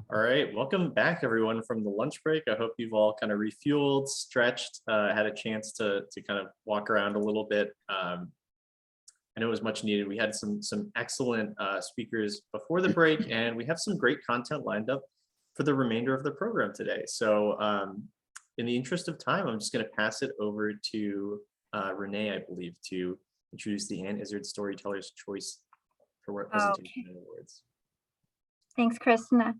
All right, welcome back everyone from the lunch break. I hope you've all kind of refueled, stretched, had a chance to kind of walk around a little bit. I know it was much needed. We had some excellent speakers before the break, and we have some great content lined up for the remainder of the program today. So in the interest of time, I'm just going to pass it over to Renee, I believe, to introduce the Ann Izzard Storyteller's Choice for Presentation and Awards. Thanks, Kristen.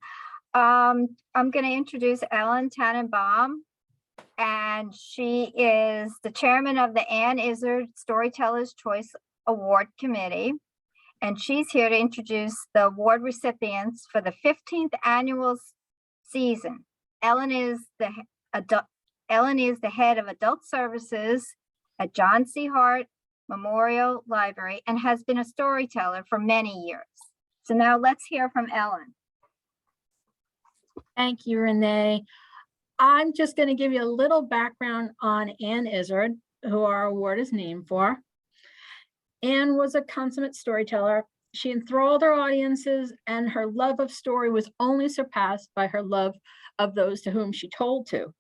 I'm going to introduce Ellen Tannenbaum, and she is the chairman of the Ann Izzard Storyteller's Choice Award Committee, and she's here to introduce the award recipients for the 15th annual season. Ellen is the head of adult services at John C. Hart Memorial Library and has been a storyteller for many years. So now let's hear from Ellen. Thank you, Renee. I'm just going to give you a little background on Ann Izzard, who our award is named for. Ann was a consummate storyteller. She enthralled her audiences, and her love of story was only surpassed by her love of those to whom she told to.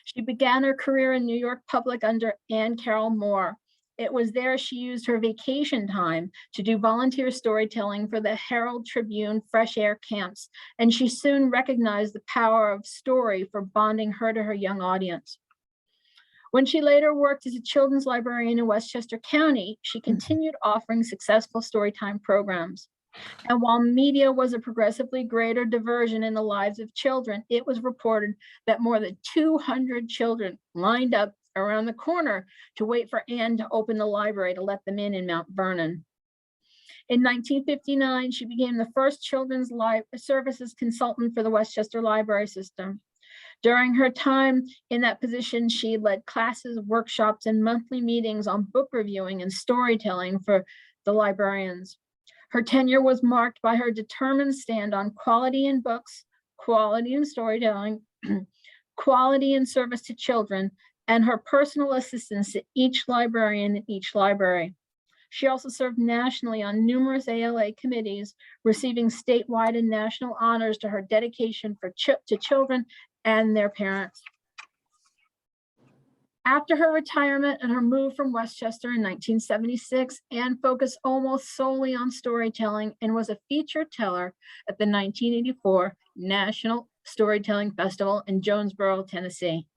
She began her career in New York Public under Anne Carroll Moore. It was there she used her vacation time to do volunteer storytelling for the Herald Tribune fresh air camps, and she soon recognized the power of story for bonding her to her young audience. When she later worked as a children's librarian in Westchester County, she continued offering successful storytime programs. And while media was a progressively greater diversion in the lives of children, it was reported that more than 200 children lined up around the corner to wait for Ann to open the library to let them in Mount Vernon. In 1959, she became the first children's services consultant for the Westchester Library System. During her time in that position, she led classes, workshops, and monthly meetings on book reviewing and storytelling for the librarians. Her tenure was marked by her determined stand on quality in books, quality in storytelling, quality in service to children, and her personal assistance to each librarian in each library. She also served nationally on numerous ALA committees, receiving statewide and national honors to her dedication to children and their parents. After her retirement and her move from Westchester in 1976, Ann focused almost solely on storytelling and was a featured teller at the 1984 National Storytelling Festival in Jonesboro, Tennessee.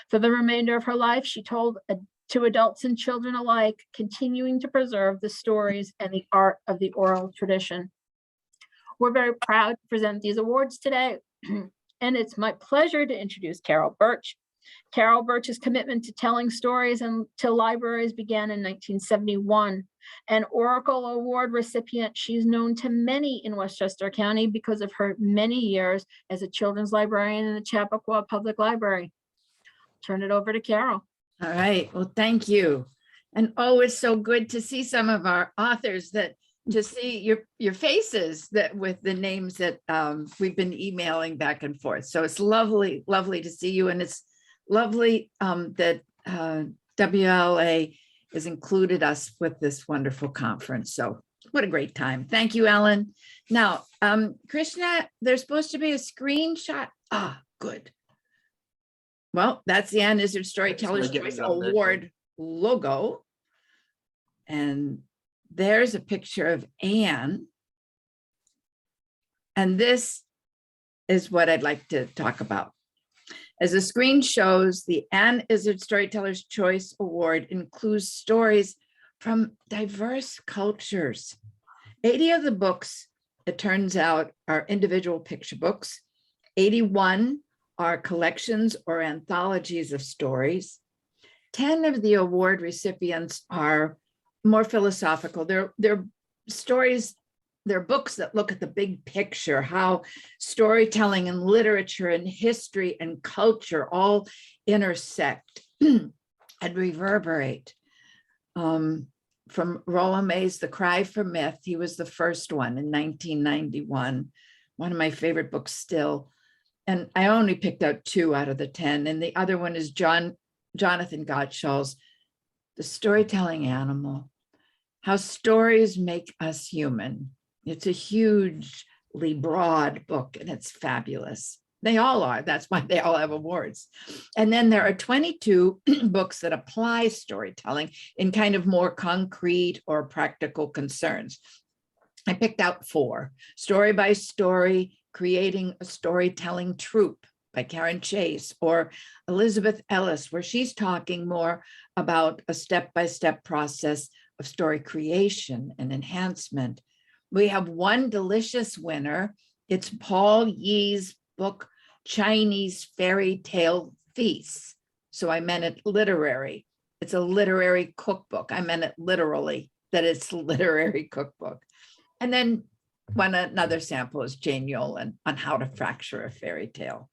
For the remainder of her life, she told to adults and children alike, continuing to preserve the stories and the art of the oral tradition. We're very proud to present these awards today, and it's my pleasure to introduce Carol Birch. Carol Birch's commitment to telling stories and to libraries began in 1971. An Oracle Award recipient, she's known to many in Westchester County because of her many years as a children's librarian in the Chappaqua Public Library. Turn it over to Carol. All right, well, thank you. And oh, it's so good to see some of our authors, to see your faces that with the names that we've been emailing back and forth. So it's lovely to see you. And it's lovely that WLA has included us with this wonderful conference. So what a great time. Thank you, Ellen. Now, Krishna, there's supposed to be a screenshot. Ah, good. Well, that's the Ann Izzard Storyteller's Choice Award logo. And there's a picture of Ann. And this is what I'd like to talk about. As the screen shows, the Ann Izzard Storyteller's Choice Award includes stories from diverse cultures. 80 of the books, it turns out, are individual picture books. 81 are collections or anthologies of stories. 10 of the award recipients are more philosophical. They're stories, they're books that look at the big picture, how storytelling and literature and history and culture all intersect and reverberate. From Roland May's The Cry for Myth, he was the first one in 1991, one of my favorite books still. And I only picked out 2 out of the 10. And the other one is Jonathan Gottschall's The Storytelling Animal, How Stories Make Us Human. It's a huge broad book, and it's fabulous. They all are. That's why they all have awards. And then there are 22 books that apply storytelling in kind of more concrete or practical concerns. I picked out 4: Story by Story, Creating a Storytelling Troupe by Karen Chase, or Elizabeth Ellis, where she's talking more about a step-by-step process of story creation and enhancement. We have one delicious winner. It's Paul Yee's book, Chinese Fairy Tale Feasts. So I meant it literary. It's a literary cookbook. I meant it literally, that it's a literary cookbook. And then another sample is Jane Yolen on how to fracture a fairy tale.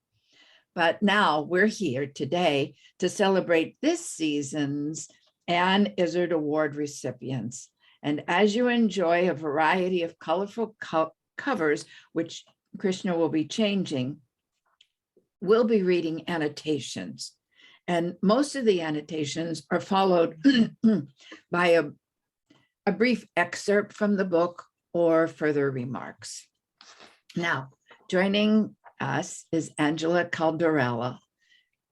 But now we're here today to celebrate this season's Anne Izard Award recipients. And as you enjoy a variety of colorful covers, which Krishna will be changing, we'll be reading annotations. And most of the annotations are followed by a brief excerpt from the book or further remarks. Now, joining us is Angela Caldarella.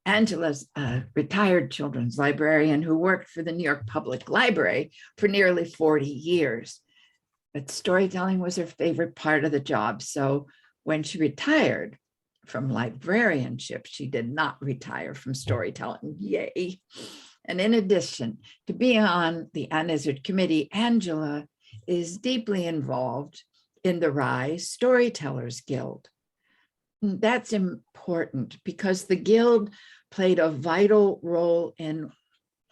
Angela's a retired children's librarian who worked for the New York Public Library for nearly 40 years. But storytelling was her favorite part of the job. So when she retired from librarianship, she did not retire from storytelling. Yay. And in addition to being on the Anne Izard Committee, Angela is deeply involved in the RYE Storytellers Guild. That's important because the Guild played a vital role in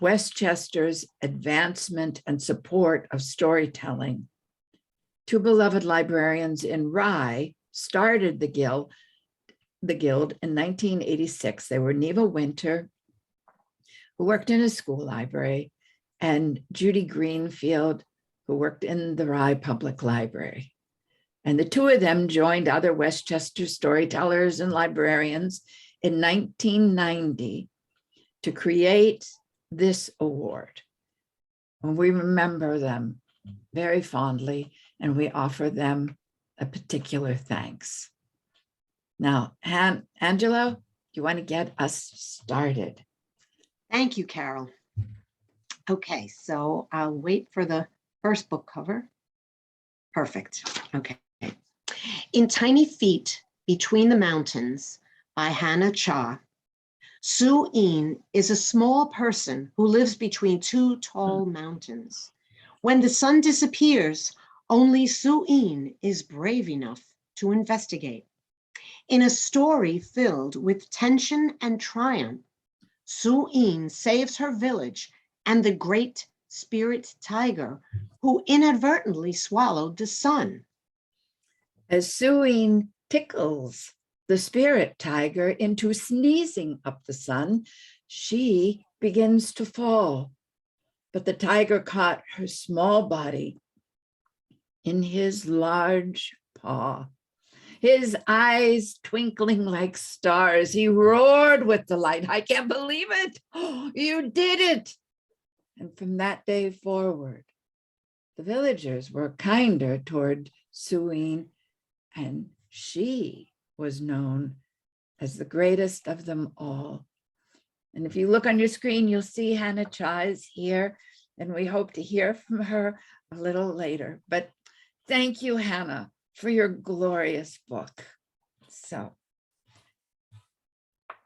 Westchester's advancement and support of storytelling. 2 beloved librarians in RYE started the Guild in 1986. They were Neva Winter, who worked in a school library, and Judy Greenfield, who worked in the RYE Public Library. And the 2 of them joined other Westchester storytellers and librarians in 1990 to create this award. And we remember them very fondly, and we offer them a particular thanks. Now, Angelo, you want to get us started? Thank you, Carol. Okay, so I'll wait for the first book cover. Perfect. Okay. In Tiny Feet Between the Mountains by Hannah Cha, Sue Een is a small person who lives between 2 tall mountains. When the sun disappears, only Sue Een is brave enough to investigate. In a story filled with tension and triumph, Sue Een saves her village and the great spirit tiger who inadvertently swallowed the sun. As Sue Een tickles the spirit tiger into sneezing up the sun, she begins to fall. But the tiger caught her small body in his large paw. His eyes twinkling like stars, he roared with delight. I can't believe it. Oh, you did it. And from that day forward, the villagers were kinder toward Sue Een, and she was known as the greatest of them all. And if you look on your screen, you'll see Hannah Cha is here, and we hope to hear from her a little later. But thank you, Hannah, for your glorious book. So,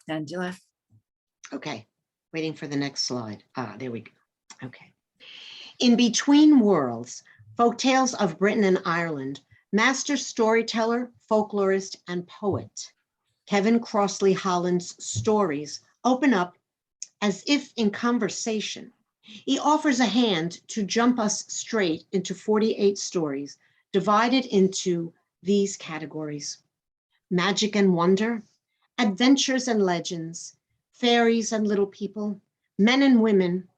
Angela. Okay, waiting for the next slide. There we go. Okay. In Between Worlds, Folktales of Britain and Ireland, master storyteller, folklorist, and poet Kevin Crossley Holland's stories open up as if in conversation. He offers a hand to jump us straight into 48 stories divided into these categories: magic and wonder, adventures and legends, fairies and little people, men and women,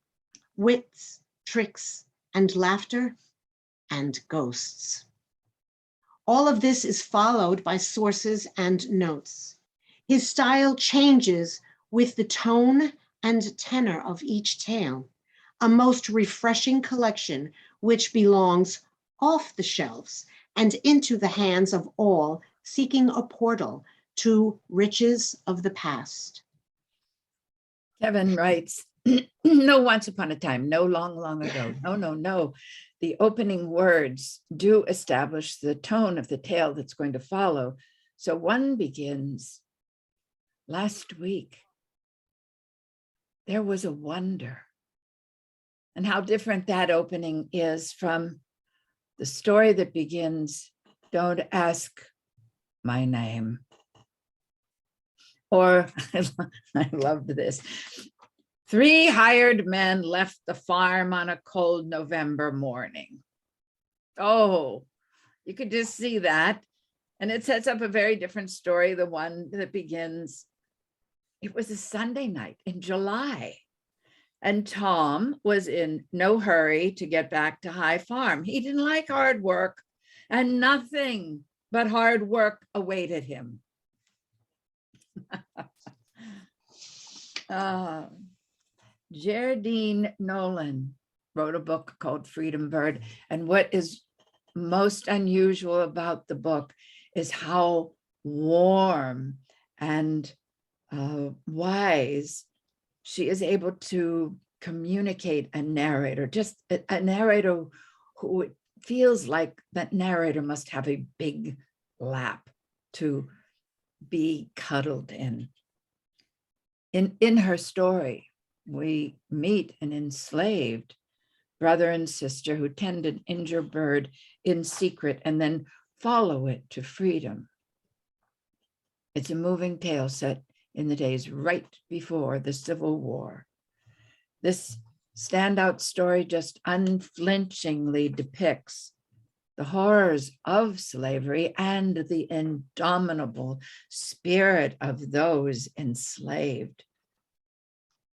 wits, tricks, and laughter, and ghosts. All of this is followed by sources and notes. His style changes with the tone and tenor of each tale, a most refreshing collection which belongs off the shelves and into the hands of all seeking a portal to riches of the past. Kevin writes, no once upon a time, no long, long ago. No, no, no. The opening words do establish the tone of the tale that's going to follow. So one begins, last week, there was a wonder. And how different that opening is from the story that begins, don't ask my name. Or, I loved this. 3 hired men left the farm on a cold November morning. Oh, you could just see that. And it sets up a very different story, the one that begins, it was a Sunday night in July. And Tom was in no hurry to get back to High Farm. He didn't like hard work, and nothing but hard work awaited him. Geraldine Nolan wrote a book called Freedom Bird. And what is most unusual about the book is how warm and wise she is able to communicate a narrator, just a narrator who feels like that narrator must have a big lap to be cuddled in. In her story, we meet an enslaved brother and sister who tend an injured bird in secret and then follow it to freedom. It's a moving tale set in the days right before the Civil War. This standout story just unflinchingly depicts the horrors of slavery and the indomitable spirit of those enslaved.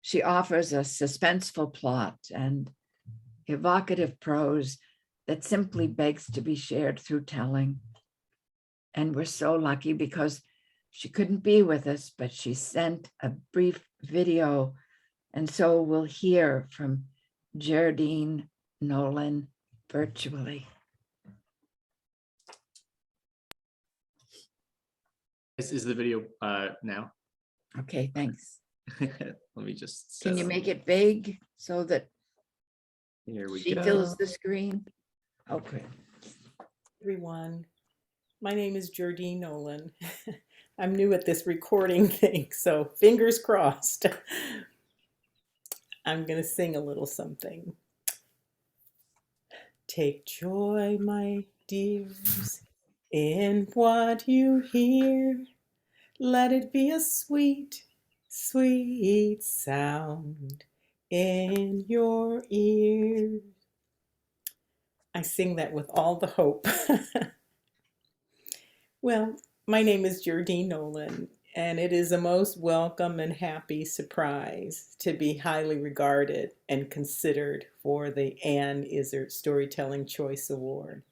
She offers a suspenseful plot and evocative prose that simply begs to be shared through telling. And we're so lucky because she couldn't be with us, but she sent a brief video. And so we'll hear from Geraldine Nolan virtually. Is the video now? Okay, thanks. Let me just. Can you make it big so that Here we she go. fills the screen? Okay. Everyone, my name is Geraldine Nolan. I'm new at this recording thing, so fingers crossed. I'm going to sing a little something. Take joy, my dears, in what you hear. Let it be a sweet, sweet sound in your ears. I sing that with all the hope. Well, my name is Geraldine Nolan, and it is a most welcome and happy surprise to be highly regarded and considered for the Ann Izzard Storytelling Choice Award.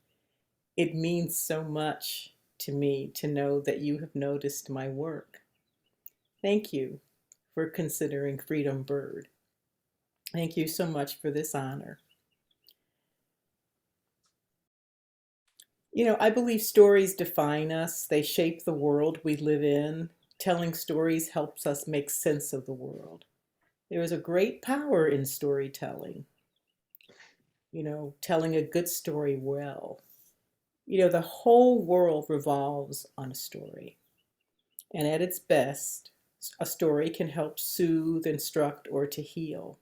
It means so much to me to know that you have noticed my work. Thank you for considering Freedom Bird. Thank you so much for this honor. You know, I believe stories define us. They shape the world we live in. Telling stories helps us make sense of the world. There is a great power in storytelling. You know, telling a good story well. You know, the whole world revolves on a story. And at its best, a story can help soothe, instruct, or to heal.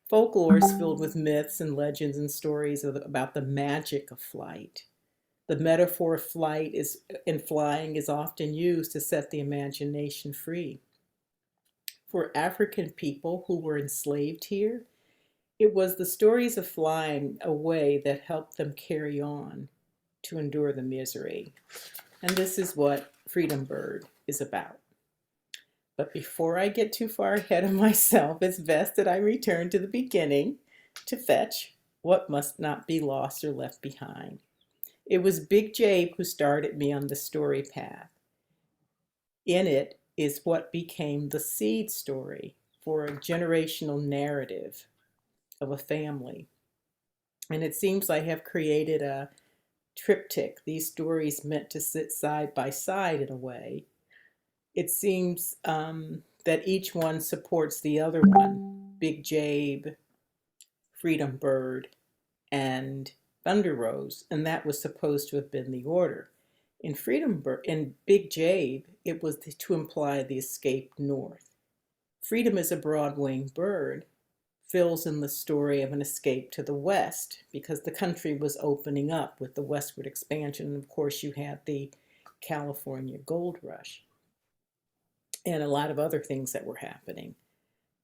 Folklore is filled with myths and legends and stories about the magic of flight. The metaphor of flight in flying is often used to set the imagination free. For African people who were enslaved here, it was the stories of flying away that helped them carry on to endure the misery. And this is what Freedom Bird is about. But before I get too far ahead of myself, it's best that I return to the beginning to fetch what must not be lost or left behind. It was Big Jabe who started me on the story path. In it is what became the seed story for a generational narrative of a family. And it seems I have created a triptych, these stories meant to sit side by side in a way. It seems that each one supports the other one. Big Jabe, Freedom Bird, and Thunder Rose, and that was supposed to have been the order. In Big Jabe, it was to imply the escape north. Freedom is a broad-winged bird, fills in the story of an escape to the west because the country was opening up with the westward expansion. And of course, you had the California gold rush and a lot of other things that were happening.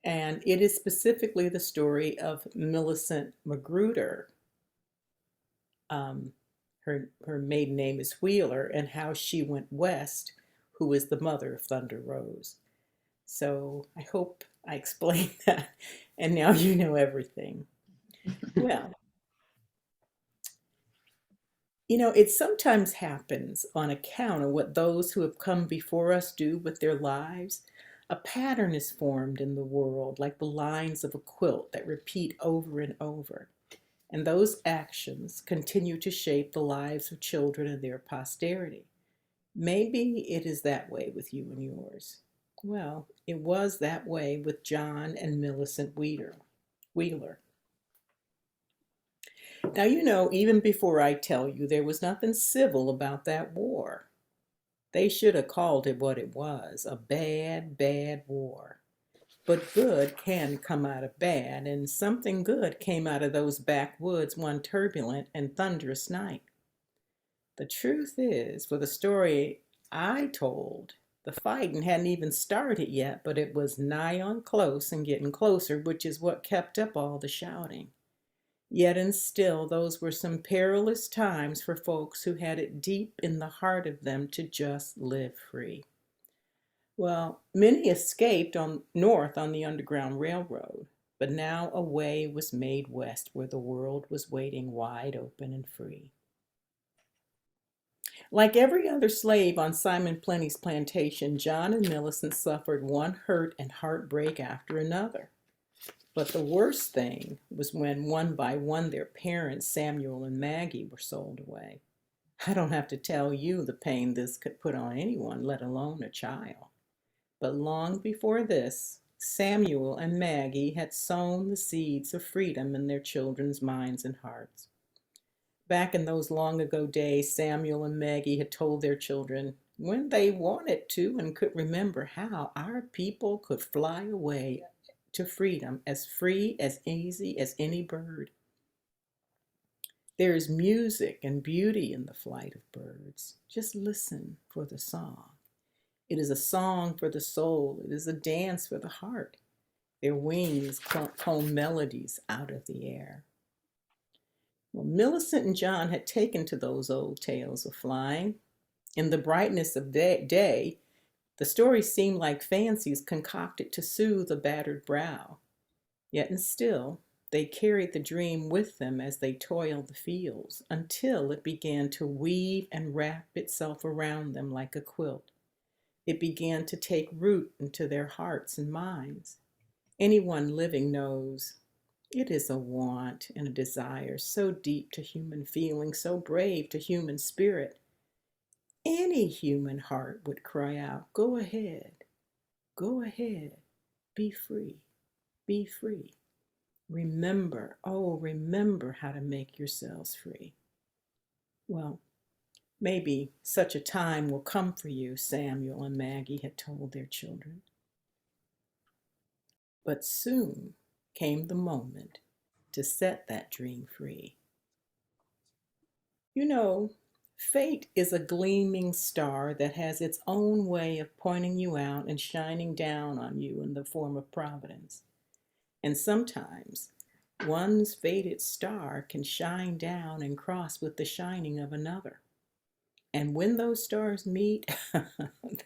And it is specifically the story of Millicent Magruder. Her maiden name is Wheeler, and how she went west, who is the mother of Thunder Rose. So I hope I explained that, and now you know everything. Well, it sometimes happens on account of what those who have come before us do with their lives. A pattern is formed in the world, like the lines of a quilt that repeat over and over. And those actions continue to shape the lives of children and their posterity. Maybe it is that way with you and yours. Well, it was that way with John and Millicent Wheeler. Now, even before I tell you, there was nothing civil about that war. They should have called it what it was, a bad, bad war. But good can come out of bad, and something good came out of those backwoods one turbulent and thunderous night. The truth is, for the story I told, the fighting hadn't even started yet, but it was nigh on close and getting closer, which is what kept up all the shouting. Yet and still, those were some perilous times for folks who had it deep in the heart of them to just live free. Well, many escaped north on the Underground Railroad, but now a way was made west where the world was waiting wide open and free. Like every other slave on Simon Plenty's plantation, John and Millicent suffered one hurt and heartbreak after another. But the worst thing was when one by one their parents, Samuel and Maggie, were sold away. I don't have to tell you the pain this could put on anyone, let alone a child. But long before this, Samuel and Maggie had sown the seeds of freedom in their children's minds and hearts. Back in those long ago days, Samuel and Maggie had told their children, when they wanted to and could remember how, our people could fly away to freedom as free, as easy as any bird. There is music and beauty in the flight of birds. Just listen for the song. It is a song for the soul. It is a dance for the heart. Their wings comb melodies out of the air. Well, Millicent and John had taken to those old tales of flying. In the brightness of day, the stories seemed like fancies concocted to soothe a battered brow. Yet and still, they carried the dream with them as they toiled the fields, until it began to weave and wrap itself around them like a quilt. It began to take root into their hearts and minds. Anyone living knows it is a want and a desire so deep to human feeling, so brave to human spirit. Any human heart would cry out, go ahead, be free, be free. Remember, oh, remember how to make yourselves free. Well, maybe such a time will come for you, Samuel and Maggie had told their children. But soon came the moment to set that dream free. Fate is a gleaming star that has its own way of pointing you out and shining down on you in the form of providence. And sometimes one's fated star can shine down and cross with the shining of another. And when those stars meet,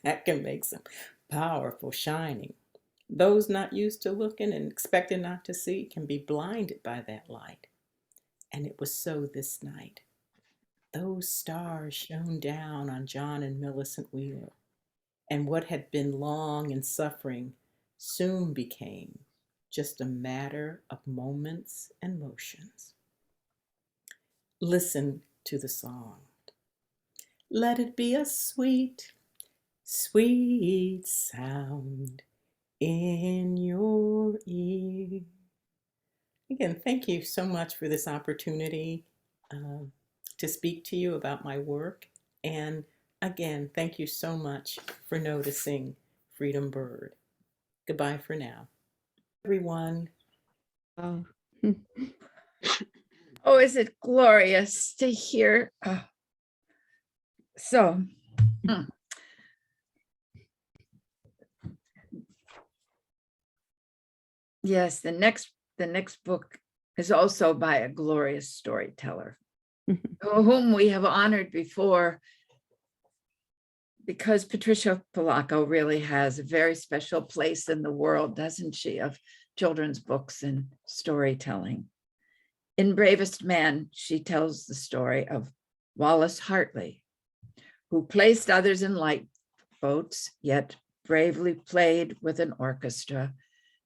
that can make some powerful shining. Those not used to looking and expecting not to see can be blinded by that light. And it was so this night. Those stars shone down on John and Millicent Wheeler, and what had been long in suffering soon became just a matter of moments and motions. Listen to the song. Let it be a sweet, sweet sound in your ear. Again, thank you so much for this opportunity to speak to you about my work. And again, thank you so much for noticing Freedom Bird. Goodbye for now. Everyone. Oh, oh, is it glorious to hear? So, yes, the next book is also by a glorious storyteller whom we have honored before, because Patricia Polacco really has a very special place in the world, doesn't she, of children's books and storytelling. In Bravest Man, she tells the story of Wallace Hartley, who placed others in lifeboats, yet bravely played with an orchestra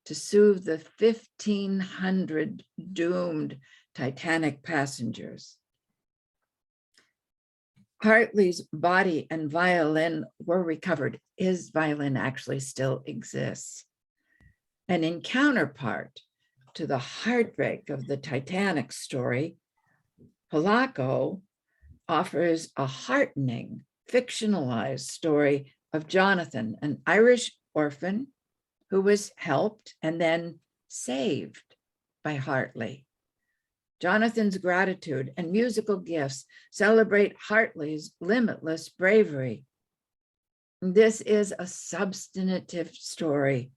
to soothe the 1,500 doomed Titanic passengers. Hartley's body and violin were recovered. His violin actually still exists. And in counterpart to the heartbreak of the Titanic story, Polacco offers a heartening, fictionalized story of Jonathan, an Irish orphan who was helped and then saved by Hartley. Jonathan's gratitude and musical gifts celebrate Hartley's limitless bravery. This is a substantive story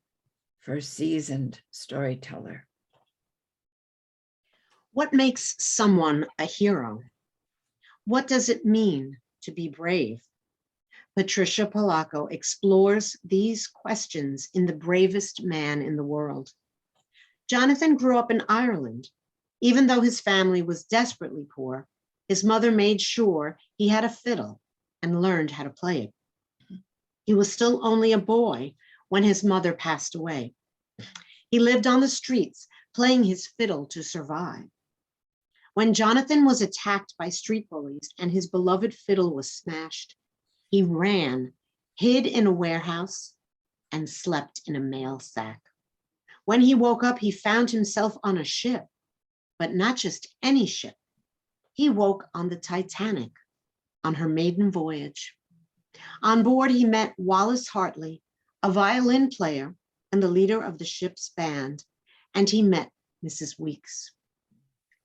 for a seasoned storyteller. What makes someone a hero? What does it mean to be brave? Patricia Polacco explores these questions in The Bravest Man in the World. Jonathan grew up in Ireland. Even though his family was desperately poor, his mother made sure he had a fiddle and learned how to play it. He was still only a boy when his mother passed away. He lived on the streets, playing his fiddle to survive. When Jonathan was attacked by street bullies and his beloved fiddle was smashed, he ran, hid in a warehouse, and slept in a mail sack. When he woke up, he found himself on a ship, but not just any ship. He woke on the Titanic, on her maiden voyage. On board, he met Wallace Hartley, a violin player and the leader of the ship's band, and he met Mrs. Weeks.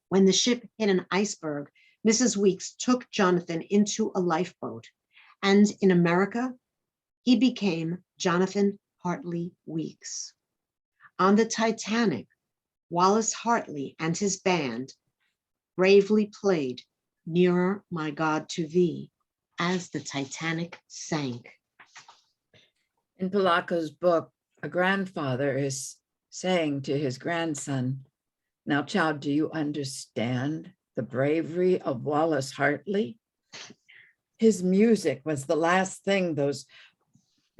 When the ship hit an iceberg, Mrs. Weeks took Jonathan into a lifeboat, and in America, he became Jonathan Hartley Weeks. On the Titanic, Wallace Hartley and his band bravely played Nearer, My God, to Thee as the Titanic sank. In Polacco's book, a grandfather is saying to his grandson, "Now, child, do you understand the bravery of Wallace Hartley? His music was the last thing those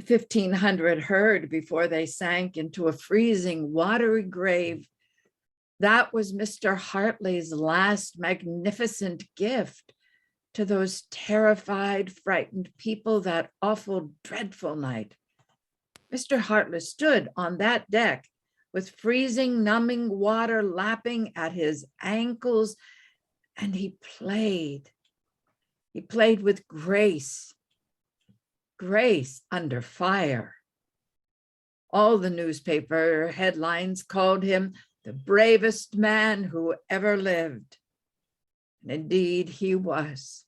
1,500 heard before they sank into a freezing, watery grave. That was Mr. Hartley's last magnificent gift to those terrified, frightened people that awful, dreadful night. Mr. Hartley stood on that deck with freezing, numbing water lapping at his ankles, and he played. He played with grace, grace under fire. All the newspaper headlines called him the bravest man who ever lived. And indeed he was.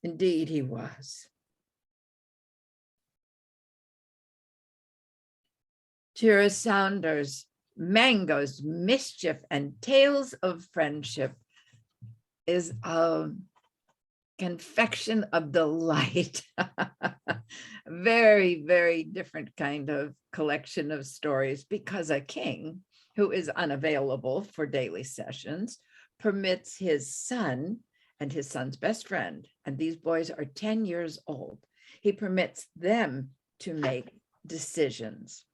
Indeed he was. Tira Saunders, Mangoes, Mischief, and Tales of Friendship is a confection of delight. Very, very different kind of collection of stories, because a king who is unavailable for daily sessions permits his son and his son's best friend, and these boys are 10 years old, he permits them to make decisions.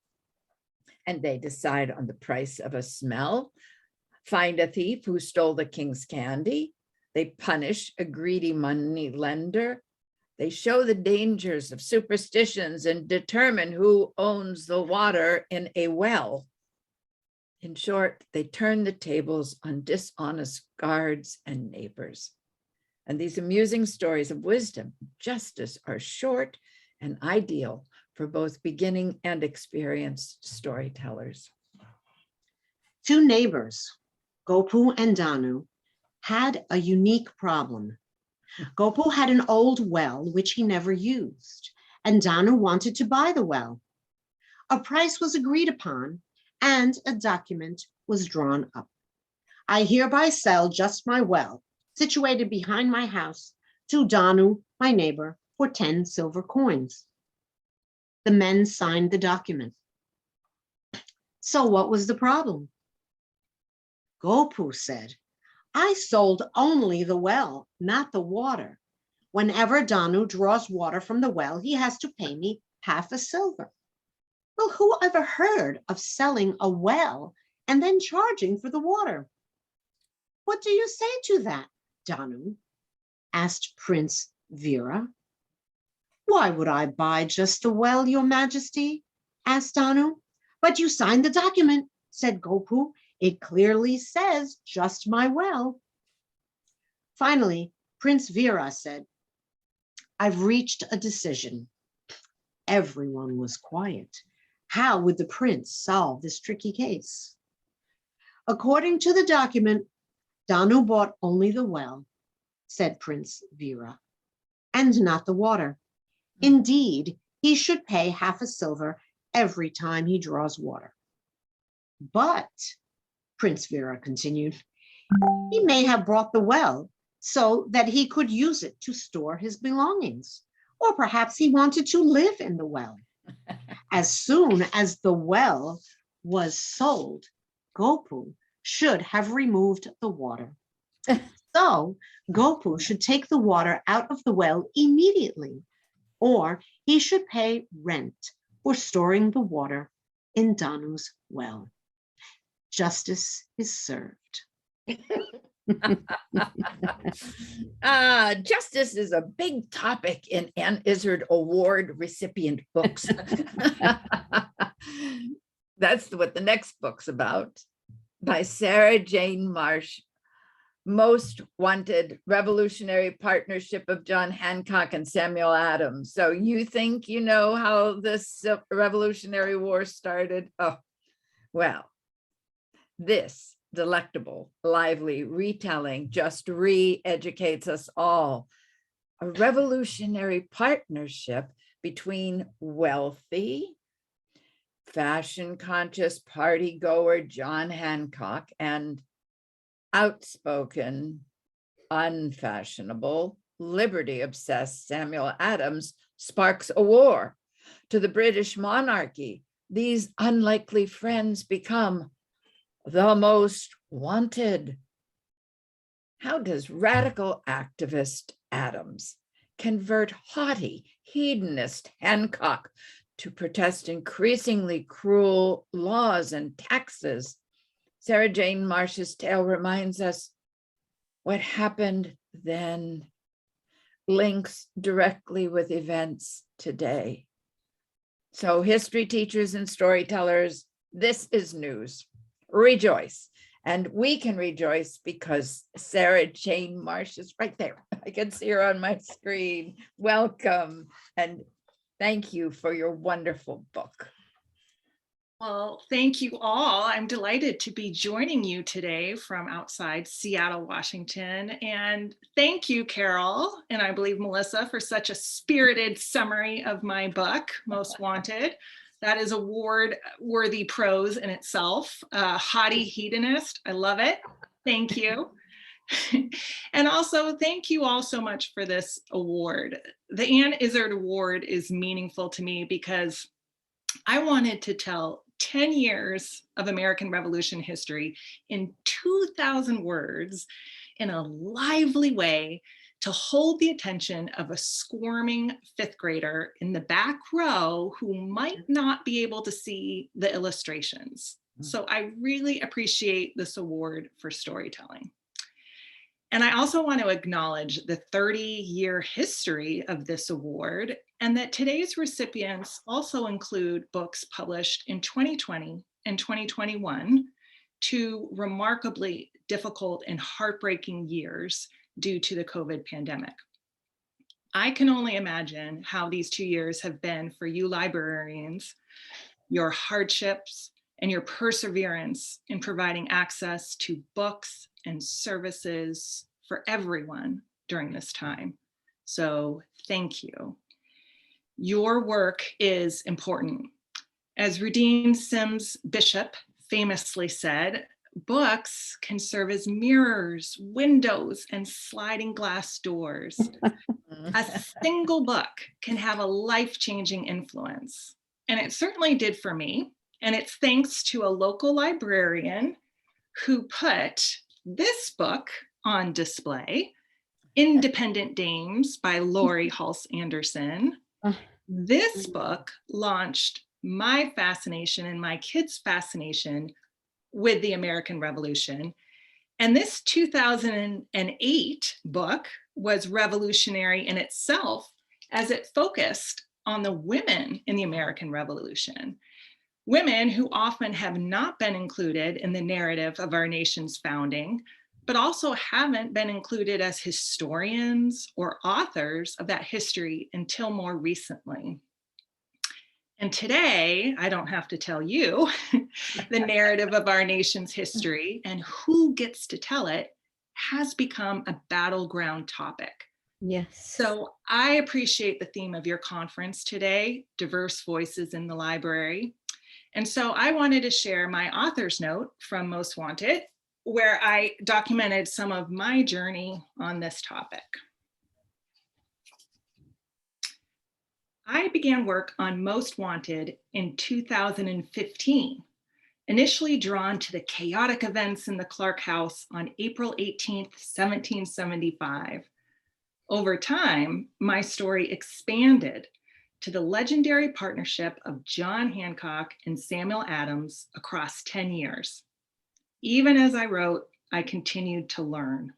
And they decide on the price of a smell, find a thief who stole the king's candy. They punish a greedy money lender. They show the dangers of superstitions and determine who owns the water in a well. In short, they turn the tables on dishonest guards and neighbors. And these amusing stories of wisdom, justice are short and ideal for both beginning and experienced storytellers. Two neighbors, Gopu and Danu, had a unique problem. Gopu had an old well which he never used, and Danu wanted to buy the well. A price was agreed upon, and a document was drawn up. I hereby sell just my well, situated behind my house, to Danu, my neighbor, for 10 silver coins. The men signed the document. So what was the problem? Gopu said, I sold only the well, not the water. Whenever Danu draws water from the well, he has to pay me half a silver. Well, who ever heard of selling a well and then charging for the water? What do you say to that, Danu? Asked Prince Vera. Why would I buy just the well, your majesty? Asked Danu. But you signed the document, said Gopu. It clearly says just my well. Finally, Prince Vera said, I've reached a decision. Everyone was quiet. How would the prince solve this tricky case? According to the document, Danu bought only the well, said Prince Vera, and not the water. Indeed, he should pay half a silver every time he draws water. But, Prince Vera continued, he may have bought the well so that he could use it to store his belongings, or perhaps he wanted to live in the well. As soon as the well was sold, Gopu should have removed the water. So Gopu should take the water out of the well immediately, or he should pay rent for storing the water in Danu's well. Justice is served. Justice is a big topic in Anne Izard Award recipient books. That's what the next book's about, by Sarah Jane Marsh. Most Wanted, Revolutionary Partnership of John Hancock and Samuel Adams. So you think you know how this Revolutionary War started? Oh, well, this delectable, lively retelling just re-educates us all. A revolutionary partnership between wealthy, fashion-conscious party-goer John Hancock and outspoken, unfashionable, liberty-obsessed Samuel Adams sparks a war. To the British monarchy, these unlikely friends become the most wanted. How does radical activist Adams convert haughty, hedonist Hancock to protest increasingly cruel laws and taxes? Sarah Jane Marsh's tale reminds us what happened then links directly with events today. So history teachers and storytellers, this is news. Rejoice. And we can rejoice because Sarah Jane Marsh is right there. I can see her on my screen. Welcome. And thank you for your wonderful book. Well, thank you all. I'm delighted to be joining you today from outside Seattle, Washington. And thank you, Carol, and I believe Melissa, for such a spirited summary of my book, Most Wanted. That is award-worthy prose in itself. Haughty hedonist, I love it. Thank you. And also, thank you all so much for this award. The Anne Izard Award is meaningful to me because I wanted to tell 10 years of American Revolution history in 2,000 words in a lively way to hold the attention of a squirming fifth grader in the back row who might not be able to see the illustrations. So I really appreciate this award for storytelling. And I also want to acknowledge the 30-year history of this award, and that today's recipients also include books published in 2020 and 2021, two remarkably difficult and heartbreaking years due to the COVID pandemic. I can only imagine how these 2 years have been for you librarians, your hardships, and your perseverance in providing access to books and services for everyone during this time. So thank you. Your work is important. As Rudine Sims Bishop famously said, books can serve as mirrors, windows, and sliding glass doors. A single book can have a life-changing influence. And it certainly did for me. And it's thanks to a local librarian who put this book on display, Independent Dames by Lori Hulse Anderson. This book launched my fascination and my kids' fascination with the American Revolution. And this 2008 book was revolutionary in itself as it focused on the women in the American Revolution. Women who often have not been included in the narrative of our nation's founding, but also haven't been included as historians or authors of that history until more recently. And today, I don't have to tell you the narrative of our nation's history and who gets to tell it has become a battleground topic. Yes. So I appreciate the theme of your conference today, Diverse Voices in the Library. And so I wanted to share my author's note from Most Wanted, where I documented some of my journey on this topic. I began work on Most Wanted in 2015, initially drawn to the chaotic events in the Clark House on April 18th, 1775. Over time, my story expanded to the legendary partnership of John Hancock and Samuel Adams across 10 years. Even as I wrote, I continued to learn.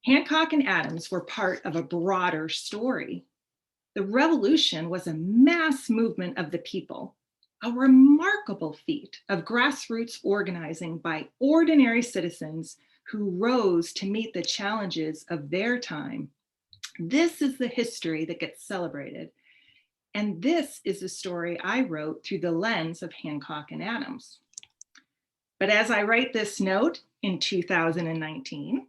Hancock and Adams were part of a broader story. The revolution was a mass movement of the people, a remarkable feat of grassroots organizing by ordinary citizens who rose to meet the challenges of their time. This is the history that gets celebrated. And this is the story I wrote through the lens of Hancock and Adams. But as I write this note in 2019,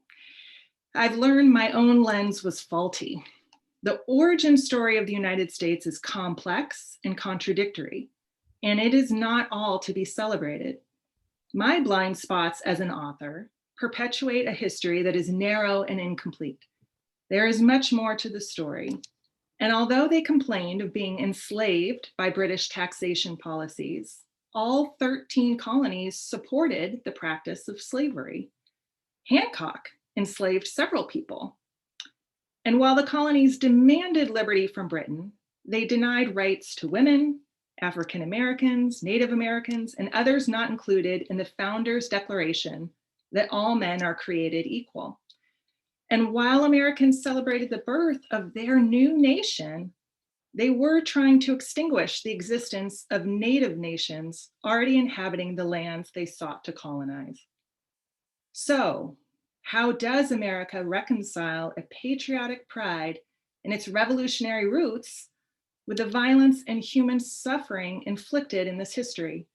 I've learned my own lens was faulty. The origin story of the United States is complex and contradictory, and it is not all to be celebrated. My blind spots as an author perpetuate a history that is narrow and incomplete. There is much more to the story. And although they complained of being enslaved by British taxation policies, all 13 colonies supported the practice of slavery. Hancock enslaved several people. And while the colonies demanded liberty from Britain, they denied rights to women, African Americans, Native Americans, and others not included in the Founders' Declaration that all men are created equal. And while Americans celebrated the birth of their new nation, they were trying to extinguish the existence of Native nations already inhabiting the lands they sought to colonize. So, how does America reconcile a patriotic pride in its revolutionary roots with the violence and human suffering inflicted in this history?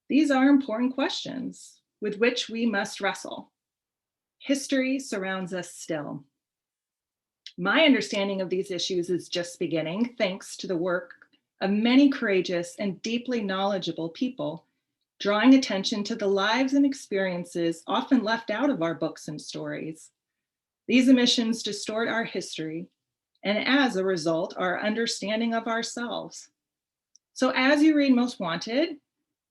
These are important questions with which we must wrestle. History surrounds us still. My understanding of these issues is just beginning, thanks to the work of many courageous and deeply knowledgeable people, drawing attention to the lives and experiences often left out of our books and stories. These omissions distort our history, and as a result, our understanding of ourselves. So as you read Most Wanted,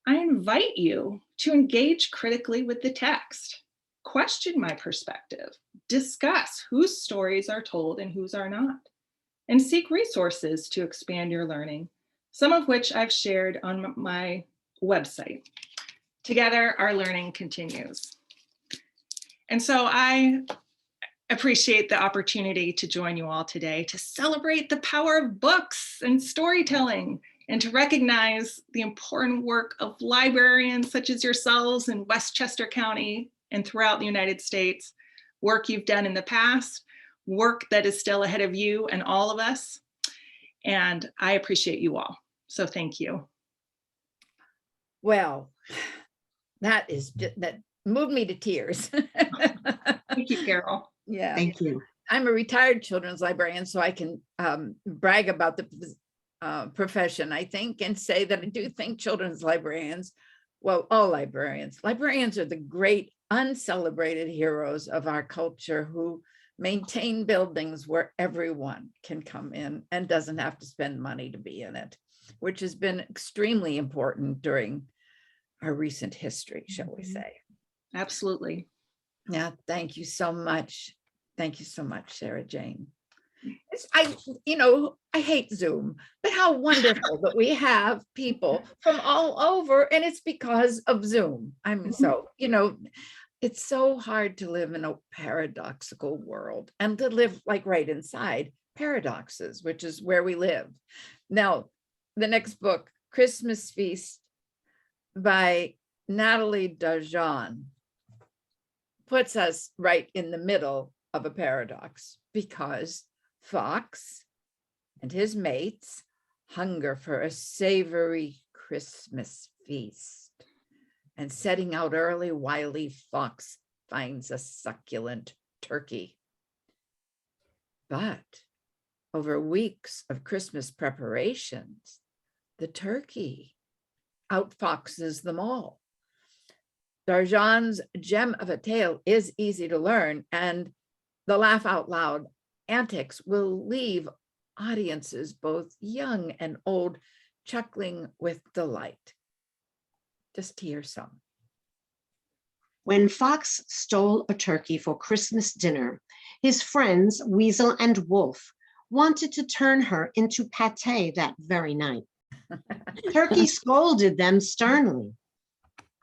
I invite you to engage critically with the text. Question my perspective, discuss whose stories are told and whose are not, and seek resources to expand your learning, some of which I've shared on my website. Together, our learning continues. And so I appreciate the opportunity to join you all today to celebrate the power of books and storytelling, and to recognize the important work of librarians such as yourselves in Westchester County and throughout the United States, work you've done in the past, work that is still ahead of you and all of us. And I appreciate you all. So thank you. Well, that moved me to tears. Thank you, Carol. Yeah. Thank you. I'm a retired children's librarian, so I can brag about the profession, I think, and say that I do think children's librarians, well, all librarians are the great uncelebrated heroes of our culture who maintain buildings where everyone can come in and doesn't have to spend money to be in it, which has been extremely important during our recent history, shall we say. Absolutely. Yeah, thank you so much. Thank you so much, Sarah Jane. I hate Zoom, but how wonderful that we have people from all over, and it's because of Zoom. It's so hard to live in a paradoxical world and to live like right inside paradoxes, which is where we live. Now, the next book, Christmas Feast by Natalie Darjan, puts us right in the middle of a paradox, because Fox and his mates hunger for a savory Christmas feast, and setting out early, wily Fox finds a succulent turkey. But over weeks of Christmas preparations, the turkey outfoxes them all. Darjan's gem of a tale is easy to learn, and the laugh out loud antics will leave audiences, both young and old, chuckling with delight. Just hear some. When Fox stole a turkey for Christmas dinner, his friends, Weasel and Wolf, wanted to turn her into pâté that very night. Turkey scolded them sternly.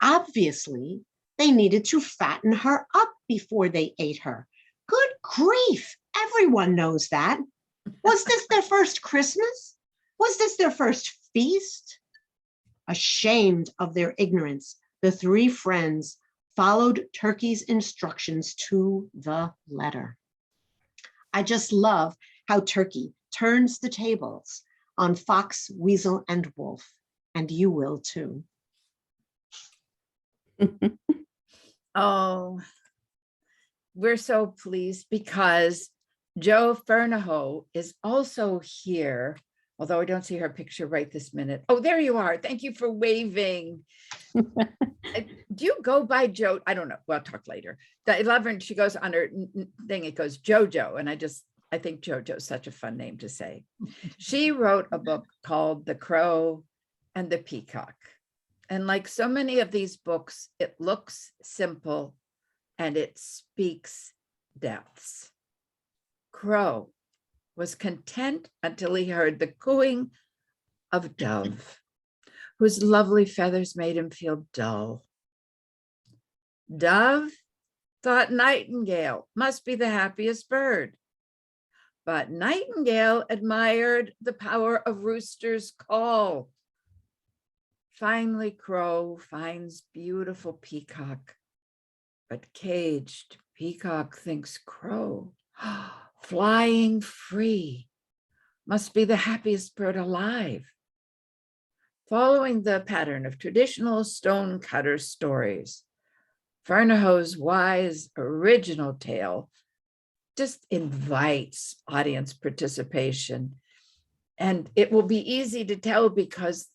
Obviously, they needed to fatten her up before they ate her. Good grief, everyone knows that. Was this their first Christmas? Was this their first feast? Ashamed of their ignorance, the three friends followed Turkey's instructions to the letter. I just love how Turkey turns the tables on Fox, Weasel, and Wolf, and you will too. Oh, we're so pleased because Jo Fernahoe is also here, although I don't see her picture right this minute. Oh, there you are. Thank you for waving. Do you go by Jo? I don't know. We'll talk later. The 11, she goes on her thing, it goes Jojo. And I think Jojo is such a fun name to say. She wrote a book called The Crow and the Peacock. And like so many of these books, it looks simple and it speaks depths. Crow was content until he heard the cooing of Dove, whose lovely feathers made him feel dull. Dove thought Nightingale must be the happiest bird, but Nightingale admired the power of Rooster's call. Finally, Crow finds beautiful Peacock, but caged Peacock thinks Crow, flying free, must be the happiest bird alive. Following the pattern of traditional stonecutter stories, Fernahoe's wise original tale just invites audience participation. And it will be easy to tell because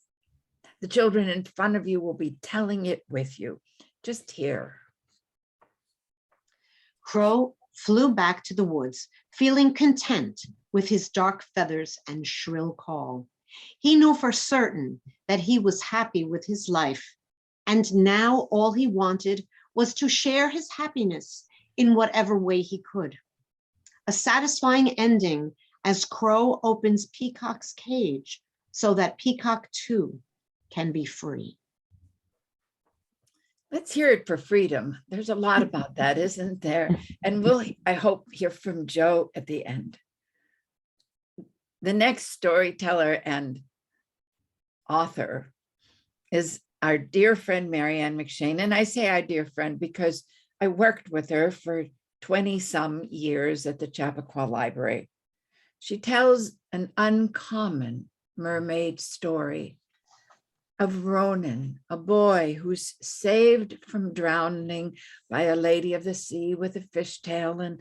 the children in front of you will be telling it with you. Just hear. Crow flew back to the woods, feeling content with his dark feathers and shrill call. He knew for certain that he was happy with his life, and now all he wanted was to share his happiness in whatever way he could. A satisfying ending as Crow opens Peacock's cage so that Peacock too can be free. Let's hear it for freedom. There's a lot about that, isn't there? And I hope, hear from Joe at the end. The next storyteller and author is our dear friend, Marianne McShane. And I say our dear friend because I worked with her for 20 some years at the Chappaqua Library. She tells an uncommon mermaid story of Ronan, a boy who's saved from drowning by a lady of the sea with a fishtail and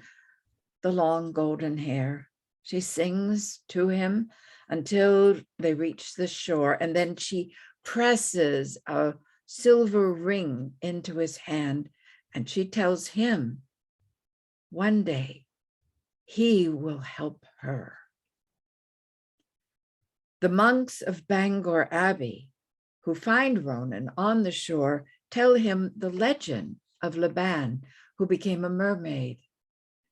the long golden hair. She sings to him until they reach the shore, and then she presses a silver ring into his hand, and she tells him one day he will help her. The monks of Bangor Abbey, who find Ronan on the shore, tell him the legend of Laban, who became a mermaid.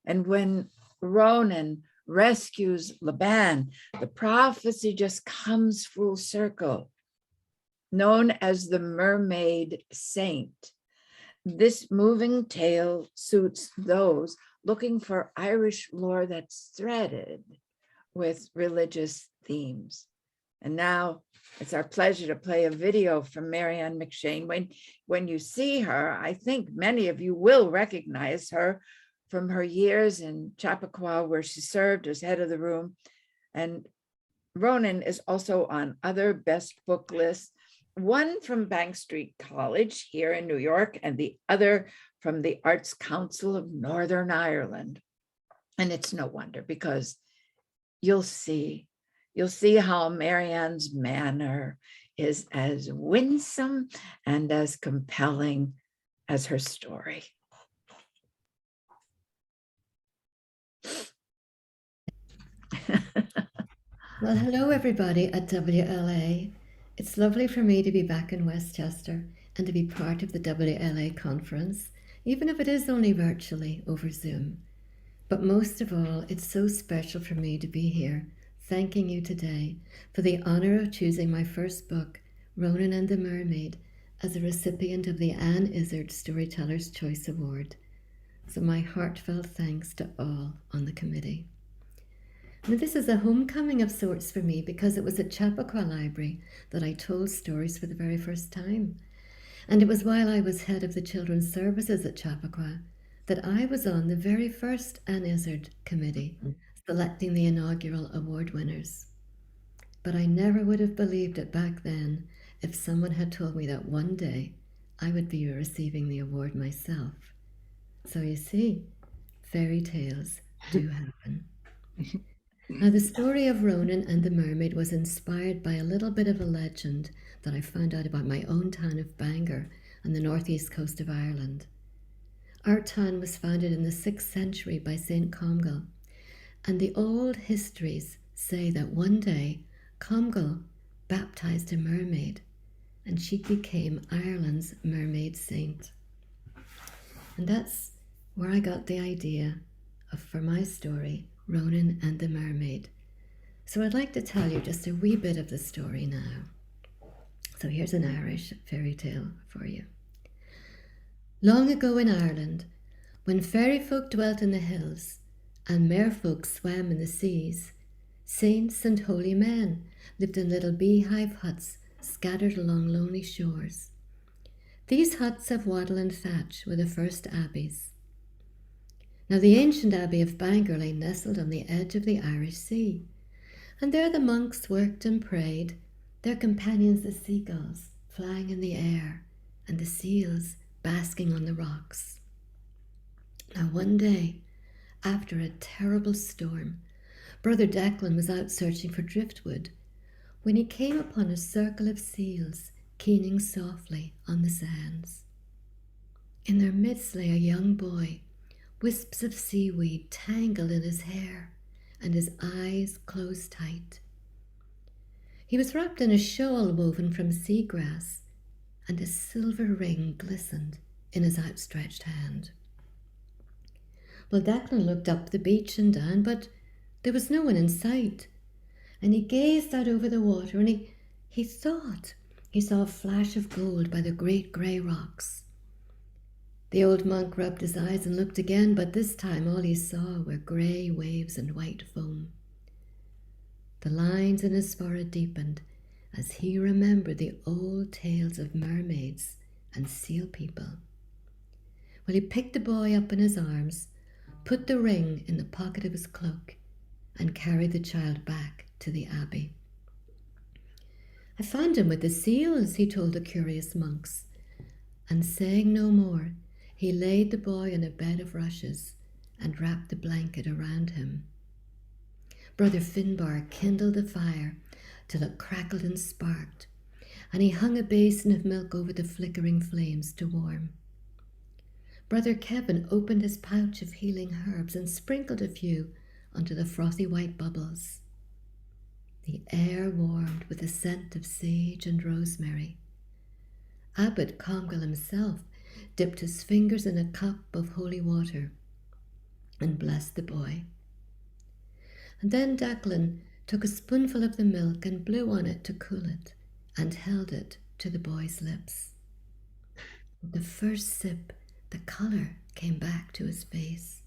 And when Ronan rescues Laban, the prophecy just comes full circle. Known as the mermaid saint, this moving tale suits those looking for Irish lore that's threaded with religious themes. And now it's our pleasure to play a video from Marianne McShane. When you see her, I think many of you will recognize her from her years in Chappaqua, where she served as head of the room. And Ronan is also on other best book lists, one from Bank Street College here in New York, and the other from the Arts Council of Northern Ireland. And it's no wonder, because you'll see how Marianne's manner is as winsome and as compelling as her story. Well, hello everybody at WLA. It's lovely for me to be back in Westchester and to be part of the WLA conference, even if it is only virtually over Zoom. But most of all, it's so special for me to be here, thanking you today for the honor of choosing my first book, Ronan and the Mermaid, as a recipient of the Anne Izzard Storyteller's Choice Award. So my heartfelt thanks to all on the committee. Now, this is a homecoming of sorts for me, because it was at Chappaqua Library that I told stories for the very first time. And it was while I was head of the Children's Services at Chappaqua that I was on the very first Anne Izzard committee, selecting the inaugural award winners. But I never would have believed it back then if someone had told me that one day I would be receiving the award myself. So you see, fairy tales do happen. Now, the story of Ronan and the Mermaid was inspired by a little bit of a legend that I found out about my own town of Bangor on the northeast coast of Ireland. Our town was founded in the 6th century by St. Comgall, and the old histories say that one day Comgall baptized a mermaid, and she became Ireland's mermaid saint. And that's where I got the idea for my story, Ronan and the Mermaid. So I'd like to tell you just a wee bit of the story now. So here's an Irish fairy tale for you. Long ago in Ireland, when fairy folk dwelt in the hills and merfolk swam in the seas, saints and holy men lived in little beehive huts scattered along lonely shores. These huts of wattle and thatch were the first abbeys. Now, the ancient abbey of Bangor lay nestled on the edge of the Irish Sea, and there the monks worked and prayed, their companions the seagulls flying in the air, and the seals basking on the rocks. Now, one day, after a terrible storm, Brother Declan was out searching for driftwood when he came upon a circle of seals keening softly on the sands. In their midst lay a young boy, wisps of seaweed tangled in his hair, and his eyes closed tight. He was wrapped in a shawl woven from seagrass, and a silver ring glistened in his outstretched hand. Well, Declan looked up the beach and down, but there was no one in sight, and he gazed out over the water, and he thought he saw a flash of gold by the great grey rocks. The old monk rubbed his eyes and looked again, but this time all he saw were grey waves and white foam. The lines in his forehead deepened as he remembered the old tales of mermaids and seal people. Well, he picked the boy up in his arms, put the ring in the pocket of his cloak, and carried the child back to the abbey. I found him with the seals, he told the curious monks, and saying no more, he laid the boy on a bed of rushes and wrapped the blanket around him. Brother Finbar kindled the fire till it crackled and sparked, and he hung a basin of milk over the flickering flames to warm. Brother Kevin opened his pouch of healing herbs and sprinkled a few onto the frothy white bubbles. The air warmed with the scent of sage and rosemary. Abbot Comgall himself dipped his fingers in a cup of holy water and blessed the boy. And then Declan took a spoonful of the milk and blew on it to cool it and held it to the boy's lips. With the first sip, the colour came back to his face.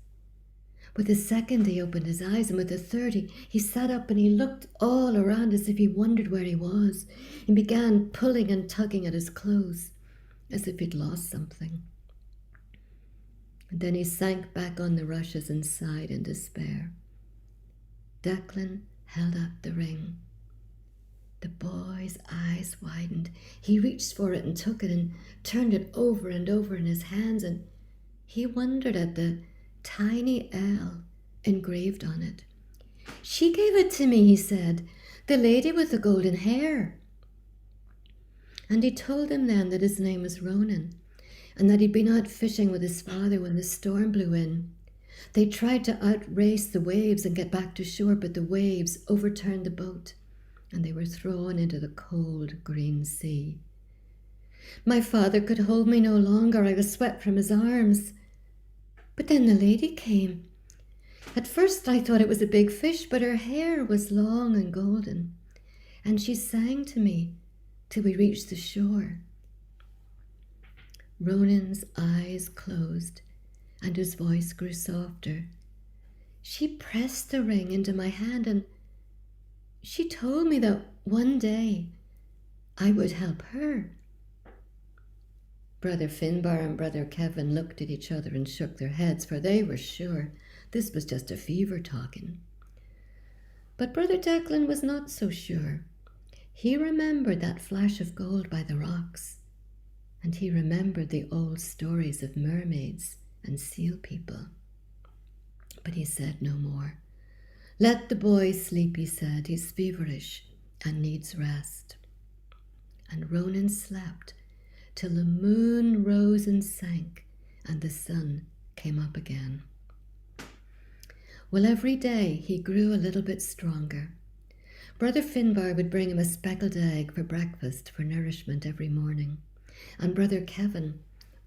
With the second, he opened his eyes, and with the third, he sat up and he looked all around as if he wondered where he was, and began pulling and tugging at his clothes as if he'd lost something. And then he sank back on the rushes and sighed in despair. Declan held up the ring. The boy's eyes widened. He reached for it and took it and turned it over and over in his hands, and he wondered at the tiny L engraved on it. "She gave it to me," he said, "the lady with the golden hair." And he told him then that his name was Ronan, and that he'd been out fishing with his father when the storm blew in. They tried to outrace the waves and get back to shore, but the waves overturned the boat, and they were thrown into the cold green sea. My father could hold me no longer. I was swept from his arms. But then the lady came. At first I thought it was a big fish, but her hair was long and golden, and she sang to me till we reached the shore. Ronan's eyes closed, and his voice grew softer. She pressed the ring into my hand, and she told me that one day I would help her. Brother Finbar and Brother Kevin looked at each other and shook their heads, for they were sure this was just a fever talking. But Brother Declan was not so sure. He remembered that flash of gold by the rocks, and he remembered the old stories of mermaids and seal people. But he said no more. "Let the boy sleep," he said. "He's feverish and needs rest." And Ronan slept till the moon rose and sank and the sun came up again. Well, every day he grew a little bit stronger. Brother Finbar would bring him a speckled egg for breakfast for nourishment every morning, and Brother Kevin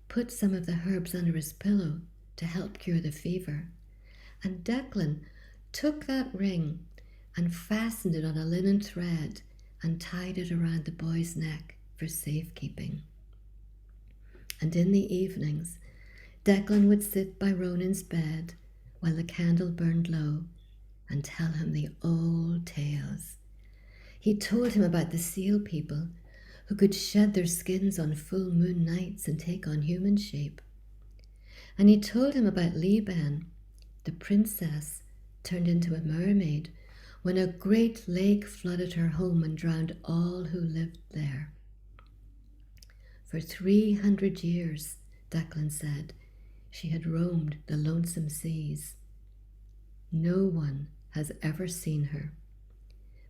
put some of the herbs under his pillow to help cure the fever. And Declan took that ring and fastened it on a linen thread and tied it around the boy's neck for safekeeping. And in the evenings, Declan would sit by Ronan's bed while the candle burned low and tell him the old tales. He told him about the seal people who could shed their skins on full moon nights and take on human shape. And he told him about Liban, the princess turned into a mermaid when a great lake flooded her home and drowned all who lived there. For 300 years, Declan said, she had roamed the lonesome seas. No one has ever seen her,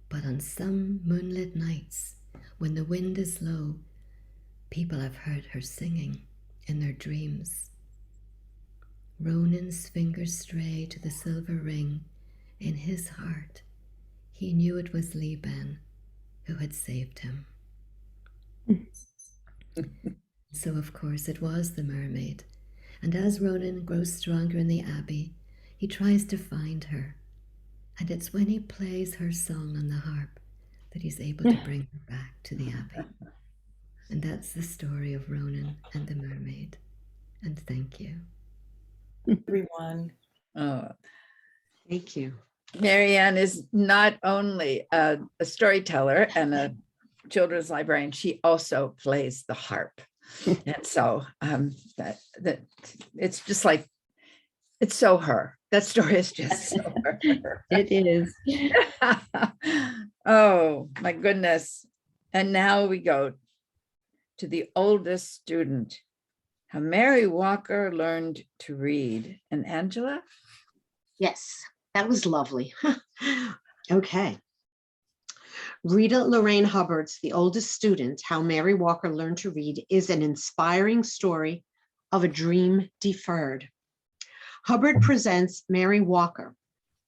but on some moonlit nights, when the wind is low, people have heard her singing in their dreams. Ronan's fingers strayed to the silver ring. In his heart, he knew it was Liban who had saved him. So, of course, it was the mermaid. And as Ronan grows stronger in the abbey, he tries to find her. And it's when he plays her song on the harp that he's able to bring her back to the abbey. And that's the story of Ronan and the mermaid. And thank you. Everyone. Oh, Thank you. Marianne is not only a storyteller and a children's librarian, she also plays the harp. And so that it's just like, it's so her. That story is just so her. It is. Oh, my goodness. And now we go to the oldest student, how Mary Walker learned to read. And Angela? Yes, that was lovely. Okay. Rita Lorraine Hubbard's The Oldest Student, How Mary Walker Learned to Read, is an inspiring story of a dream deferred. Hubbard presents Mary Walker,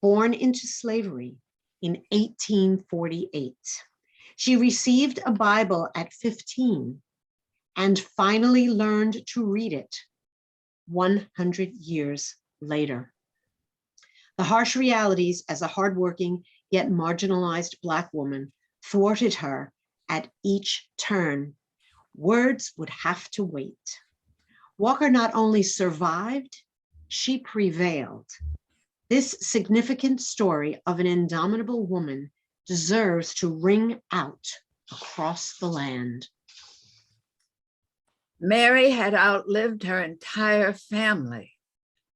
born into slavery in 1848. She received a Bible at 15 and finally learned to read it 100 years later. The harsh realities as a hardworking yet marginalized Black woman thwarted her at each turn. Words would have to wait. Walker not only survived, she prevailed. This significant story of an indomitable woman deserves to ring out across the land. Mary had outlived her entire family.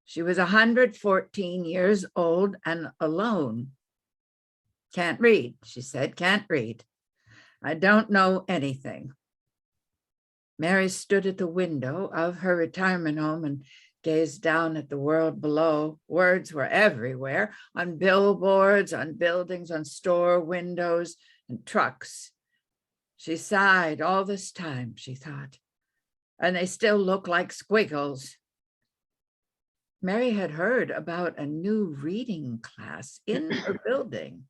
She was 114 years old and alone. Can't read, she said, can't read. I don't know anything. Mary stood at the window of her retirement home and gazed down at the world below. Words were everywhere, on billboards, on buildings, on store windows, and trucks. She sighed all this time, she thought, and they still look like squiggles. Mary had heard about a new reading class in her building.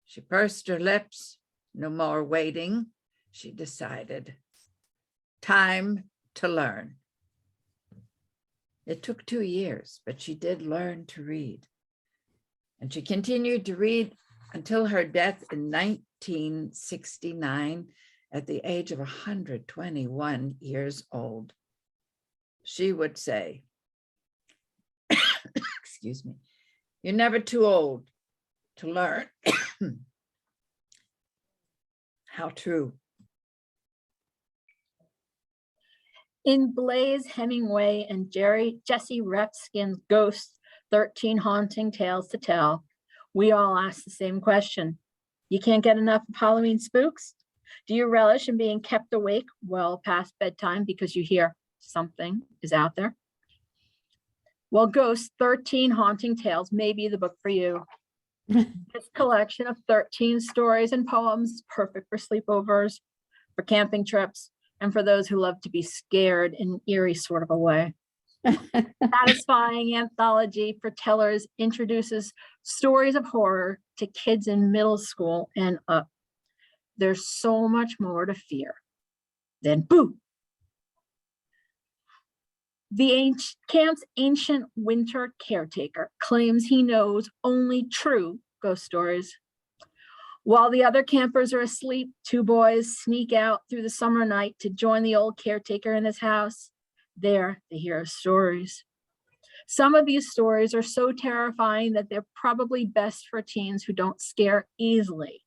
She pursed her lips. No more waiting, she decided. Time to learn. It took 2 years, but she did learn to read. And she continued to read until her death in 1969 at the age of 121 years old. She would say, excuse me, you're never too old to learn. How true. In Blaise Hemingway and Jesse Repskin's Ghosts, 13 Haunting Tales to Tell, we all ask the same question. You can't get enough of Halloween spooks? Do you relish in being kept awake well past bedtime because you hear something is out there? Well, Ghosts, 13 Haunting Tales may be the book for you. This collection of 13 stories and poems is perfect for sleepovers, for camping trips, and for those who love to be scared in an eerie sort of a way. Satisfying anthology for tellers introduces stories of horror to kids in middle school and up. There's so much more to fear than boo. The camp's ancient winter caretaker claims he knows only true ghost stories. While the other campers are asleep, 2 boys sneak out through the summer night to join the old caretaker in his house. There, they hear stories. Some of these stories are so terrifying that they're probably best for teens who don't scare easily.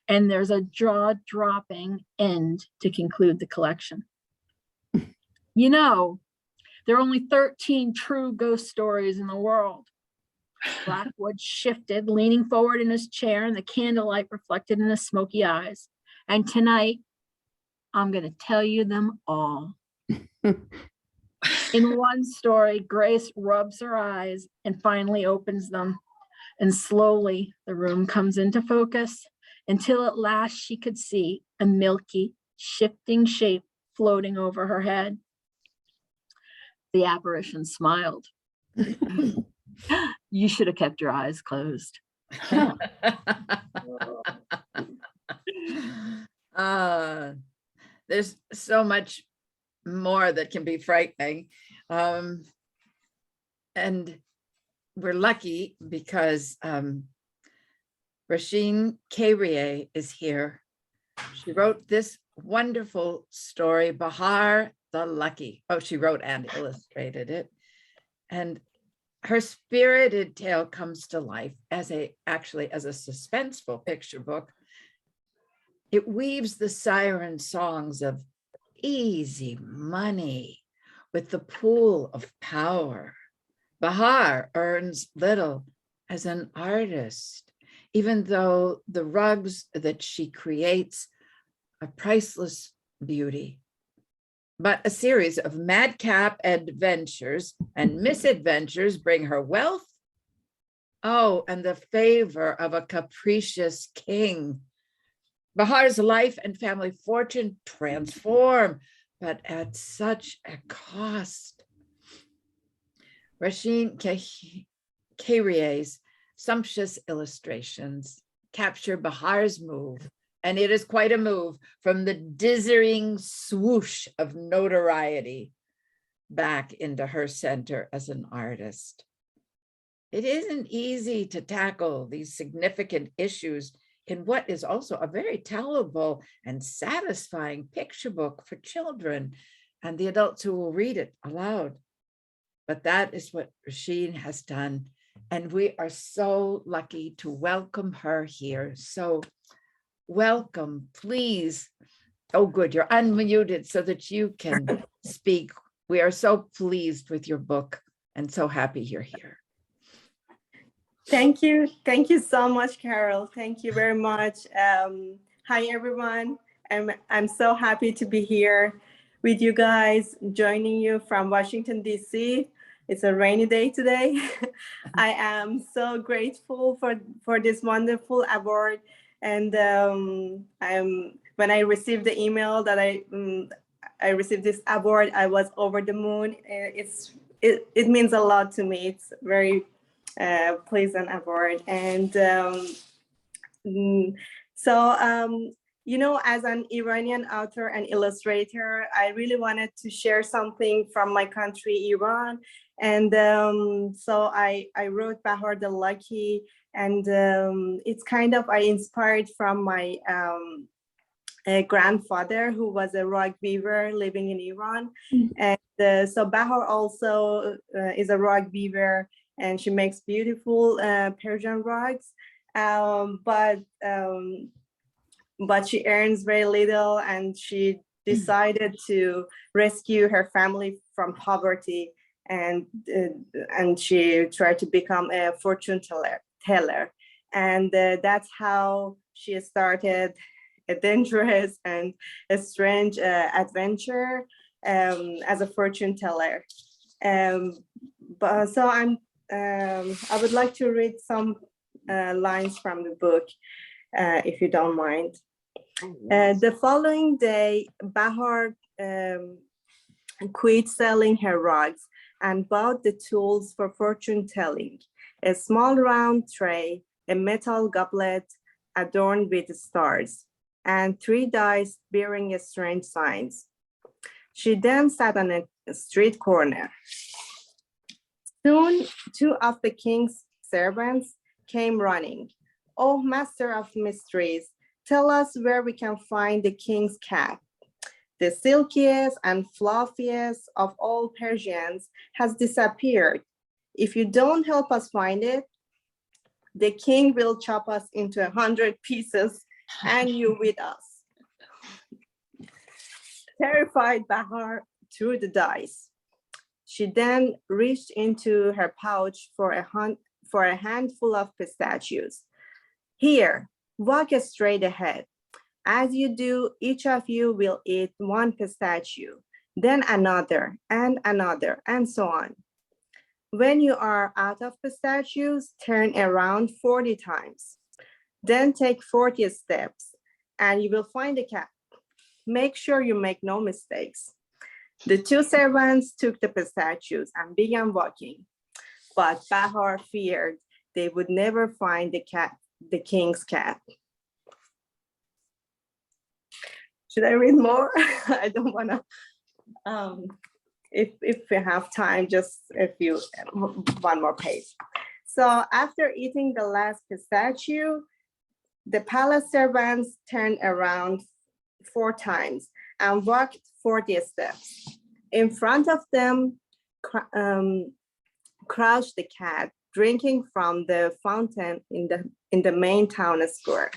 And there's a jaw-dropping end to conclude the collection. You know, there are only 13 true ghost stories in the world. Blackwood shifted, leaning forward in his chair, and the candlelight reflected in his smoky eyes. And tonight, I'm going to tell you them all. In one story, Grace rubs her eyes and finally opens them. And slowly, the room comes into focus until at last she could see a milky, shifting shape floating over her head. The apparition smiled. You should have kept your eyes closed. There's so much more that can be frightening. And we're lucky because Rasheen Karier is here. She wrote this wonderful story, Bahar the lucky. Oh, she wrote and illustrated it. And her spirited tale comes to life actually as a suspenseful picture book. It weaves the siren songs of easy money with the pool of power. Bahar earns little as an artist, even though the rugs that she creates are priceless beauty. But a series of madcap adventures and misadventures bring her wealth. Oh, and the favor of a capricious king. Bahar's life and family fortune transform, but at such a cost. Rasheen Khairie's sumptuous illustrations capture Bahar's move, and it is quite a move from the dizzying swoosh of notoriety back into her center as an artist. It isn't easy to tackle these significant issues in what is also a very tellable and satisfying picture book for children and the adults who will read it aloud. But that is what Rasheen has done, and we are so lucky to welcome her here. So welcome, please. Oh, good, you're unmuted so that you can speak. We are so pleased with your book and so happy you're here. Thank you. Thank you so much, Carol. Thank you very much. Hi, everyone. I'm so happy to be here with you guys, joining you from Washington, D.C. It's a rainy day today. I am so grateful for this wonderful award. And when I received the email that I received this award, I was over the moon. It means a lot to me. It's very pleasant award. And you know, as an Iranian author and illustrator, I really wanted to share something from my country, Iran. And so I wrote Bahar the Lucky, and it's kind of, I inspired from my grandfather, who was a rug weaver living in Iran. And so Bahar also is a rug weaver, and she makes beautiful Persian rugs. But she earns very little, and she decided to rescue her family from poverty, and she tried to become a fortune teller. And that's how she started a dangerous and a strange adventure as a fortune teller. So I would like to read some lines from the book, if you don't mind. The following day, Bahar quit selling her rugs and bought the tools for fortune telling: a small round tray, a metal goblet adorned with stars, and 3 dice bearing strange signs. She then sat on a street corner. Soon, 2 of the king's servants came running. "Oh, master of mysteries, tell us where we can find the king's cat. The silkiest and fluffiest of all Persians has disappeared. If you don't help us find it, the king will chop us into 100 pieces, and you with us." Terrified, Bahar threw the dice. She then reached into her pouch for a handful of pistachios. "Here, walk straight ahead. As you do, each of you will eat 1 pistachio, then another, and so on. When you are out of pistachios, turn around 40 times. Then take 40 steps, and you will find the cat. Make sure you make no mistakes." The 2 servants took the pistachios and began walking, but Bahar feared they would never find the king's cat. Should I read more? I don't want to. If we have time, just one more page. So after eating the last pistachio, the palace servants turned around 4 times and walked 40 steps. In front of them crouched the cat, drinking from the fountain in the main town square.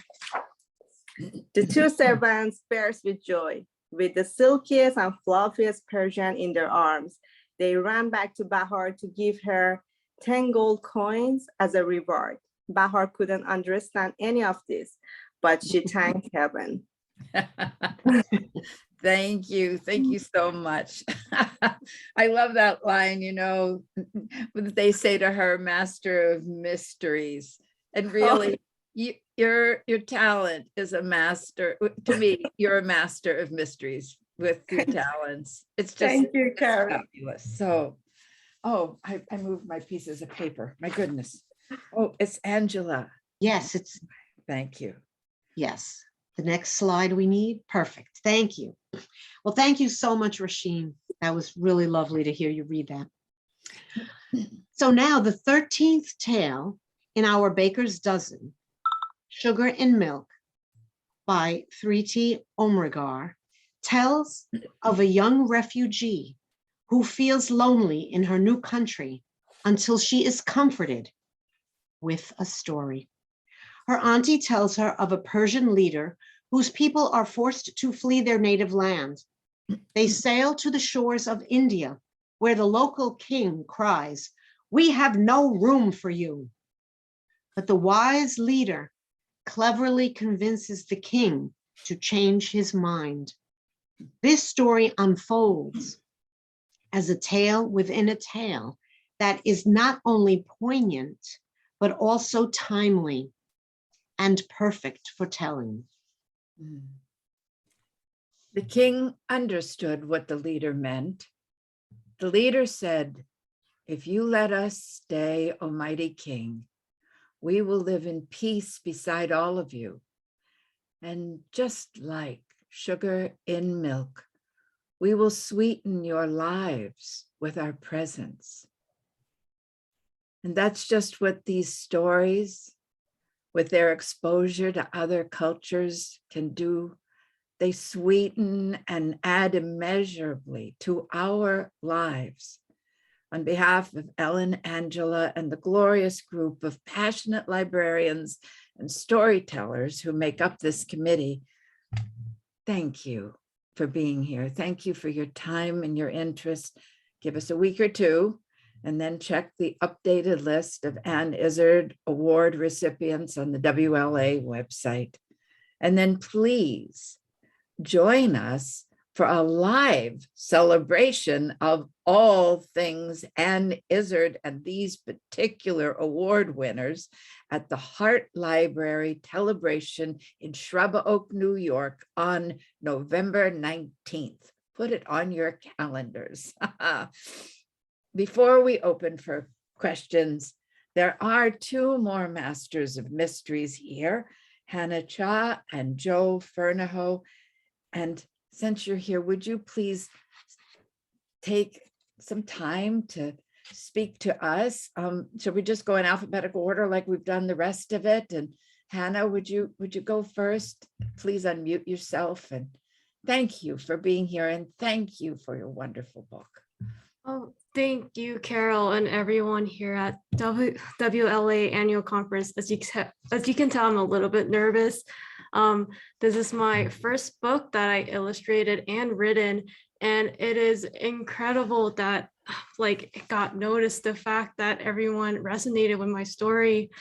The two servants burst with joy. With the silkiest and fluffiest Persian in their arms, they ran back to Bahar to give her 10 gold coins as a reward. Bahar couldn't understand any of this, but she thanked heaven. Thank you. Thank you so much. I love that line, you know, they say to her, master of mysteries. And really, your talent is a master. To me, you're a master of mysteries with your talents. It's just Thank you, Karen. fabulous. So, oh, I moved my pieces of paper. My goodness. Oh, it's Angela. Yes, it's, Thank you. yes. The next slide we need. Perfect. Thank you. Well, thank you so much, Rasheen. That was really lovely to hear you read that. So now the 13th tale in our Baker's Dozen, Sugar and Milk by Thriti Omrigar, tells of a young refugee who feels lonely in her new country until she is comforted with a story. Her auntie tells her of a Persian leader whose people are forced to flee their native land. They sail to the shores of India, where the local king cries, "We have no room for you." But the wise leader cleverly convinces the king to change his mind. This story unfolds as a tale within a tale that is not only poignant, but also timely and perfect for telling. The king understood what the leader meant. The leader said, "If you let us stay, O mighty king, we will live in peace beside all of you. And just like sugar in milk, we will sweeten your lives with our presence." And that's just what these stories, with their exposure to other cultures, can do. They sweeten and add immeasurably to our lives. On behalf of Ellen, Angela, and the glorious group of passionate librarians and storytellers who make up this committee, thank you for being here. Thank you for your time and your interest. Give us a week or two, and then check the updated list of Ann Izzard Award recipients on the WLA website. And then please join us for a live celebration of all things Ann Izzard and these particular award winners at the Hart Library Celebration in Shrub Oak, New York on November 19th. Put it on your calendars. Before we open for questions, there are two more masters of mysteries here, Hannah Cha and Joe Fernahoe. And since you're here, would you please take some time to speak to us? Should we just go in alphabetical order like we've done the rest of it? And Hannah, would you go first? Please unmute yourself. And thank you for being here. And thank you for your wonderful book. Oh, thank you, Carol, and everyone here at WLA Annual Conference. As you can tell, I'm a little bit nervous. This is my first book that I illustrated and written, and it is incredible that it got noticed, the fact that everyone resonated with my story.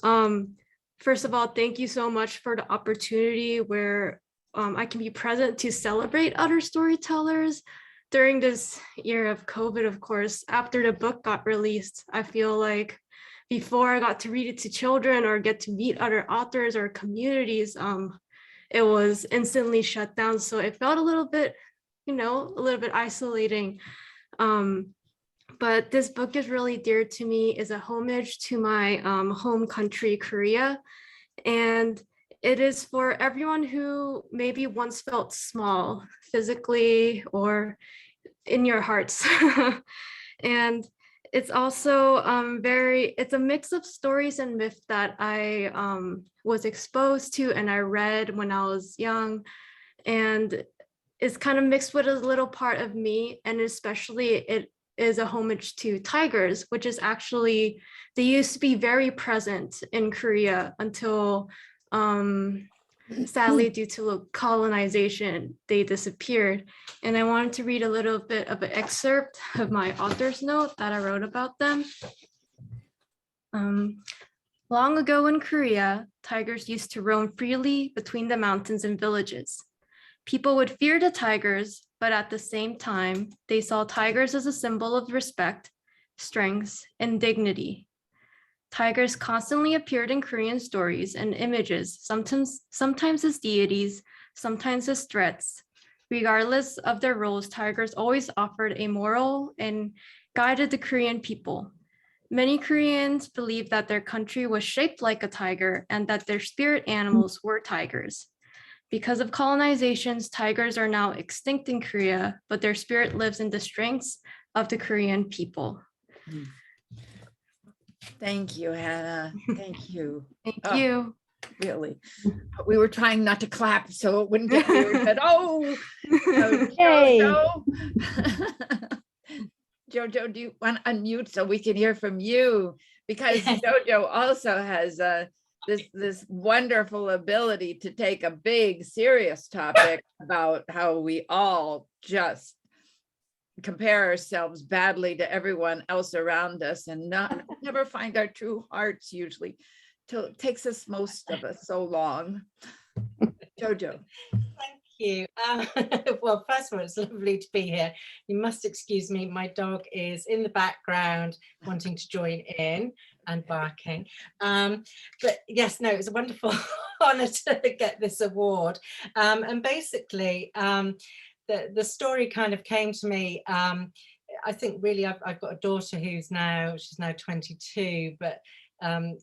First of all, thank you so much for the opportunity where I can be present to celebrate other storytellers. During this year of COVID, of course, after the book got released, I feel like before I got to read it to children or get to meet other authors or communities, it was instantly shut down. So it felt a little bit, isolating. But this book is really dear to me, is a homage to my home country, Korea. And it is for everyone who maybe once felt small physically or in your hearts. And it's also it's a mix of stories and myth that I was exposed to and I read when I was young. And is kind of mixed with a little part of me, and especially it is a homage to tigers, which is actually, they used to be very present in Korea until sadly due to colonization, they disappeared. And I wanted to read a little bit of an excerpt of my author's note that I wrote about them. Long ago in Korea, tigers used to roam freely between the mountains and villages. People would fear the tigers, but at the same time, they saw tigers as a symbol of respect, strength, and dignity. Tigers constantly appeared in Korean stories and images, sometimes as deities, sometimes as threats. Regardless of their roles, tigers always offered a moral and guided the Korean people. Many Koreans believed that their country was shaped like a tiger and that their spirit animals were tigers. Because of colonizations, tigers are now extinct in Korea, but their spirit lives in the strengths of the Korean people. Thank you, Hannah. Thank you. Thank Oh, you. really. We were trying not to clap so it wouldn't get weird, but Yay. Jojo. Jojo, do you want to unmute so we can hear from you? Because Jojo also has this wonderful ability to take a big, serious topic about how we all just compare ourselves badly to everyone else around us and never find our true hearts usually. Till it takes us, most of us, so long. Jojo. Thank you. Well, first of all, it's lovely to be here. You must excuse me. My dog is in the background wanting to join in and barking. But yes, no, it was a wonderful honor to get this award. And basically, the story kind of came to me. I think really I've got a daughter she's now 22, but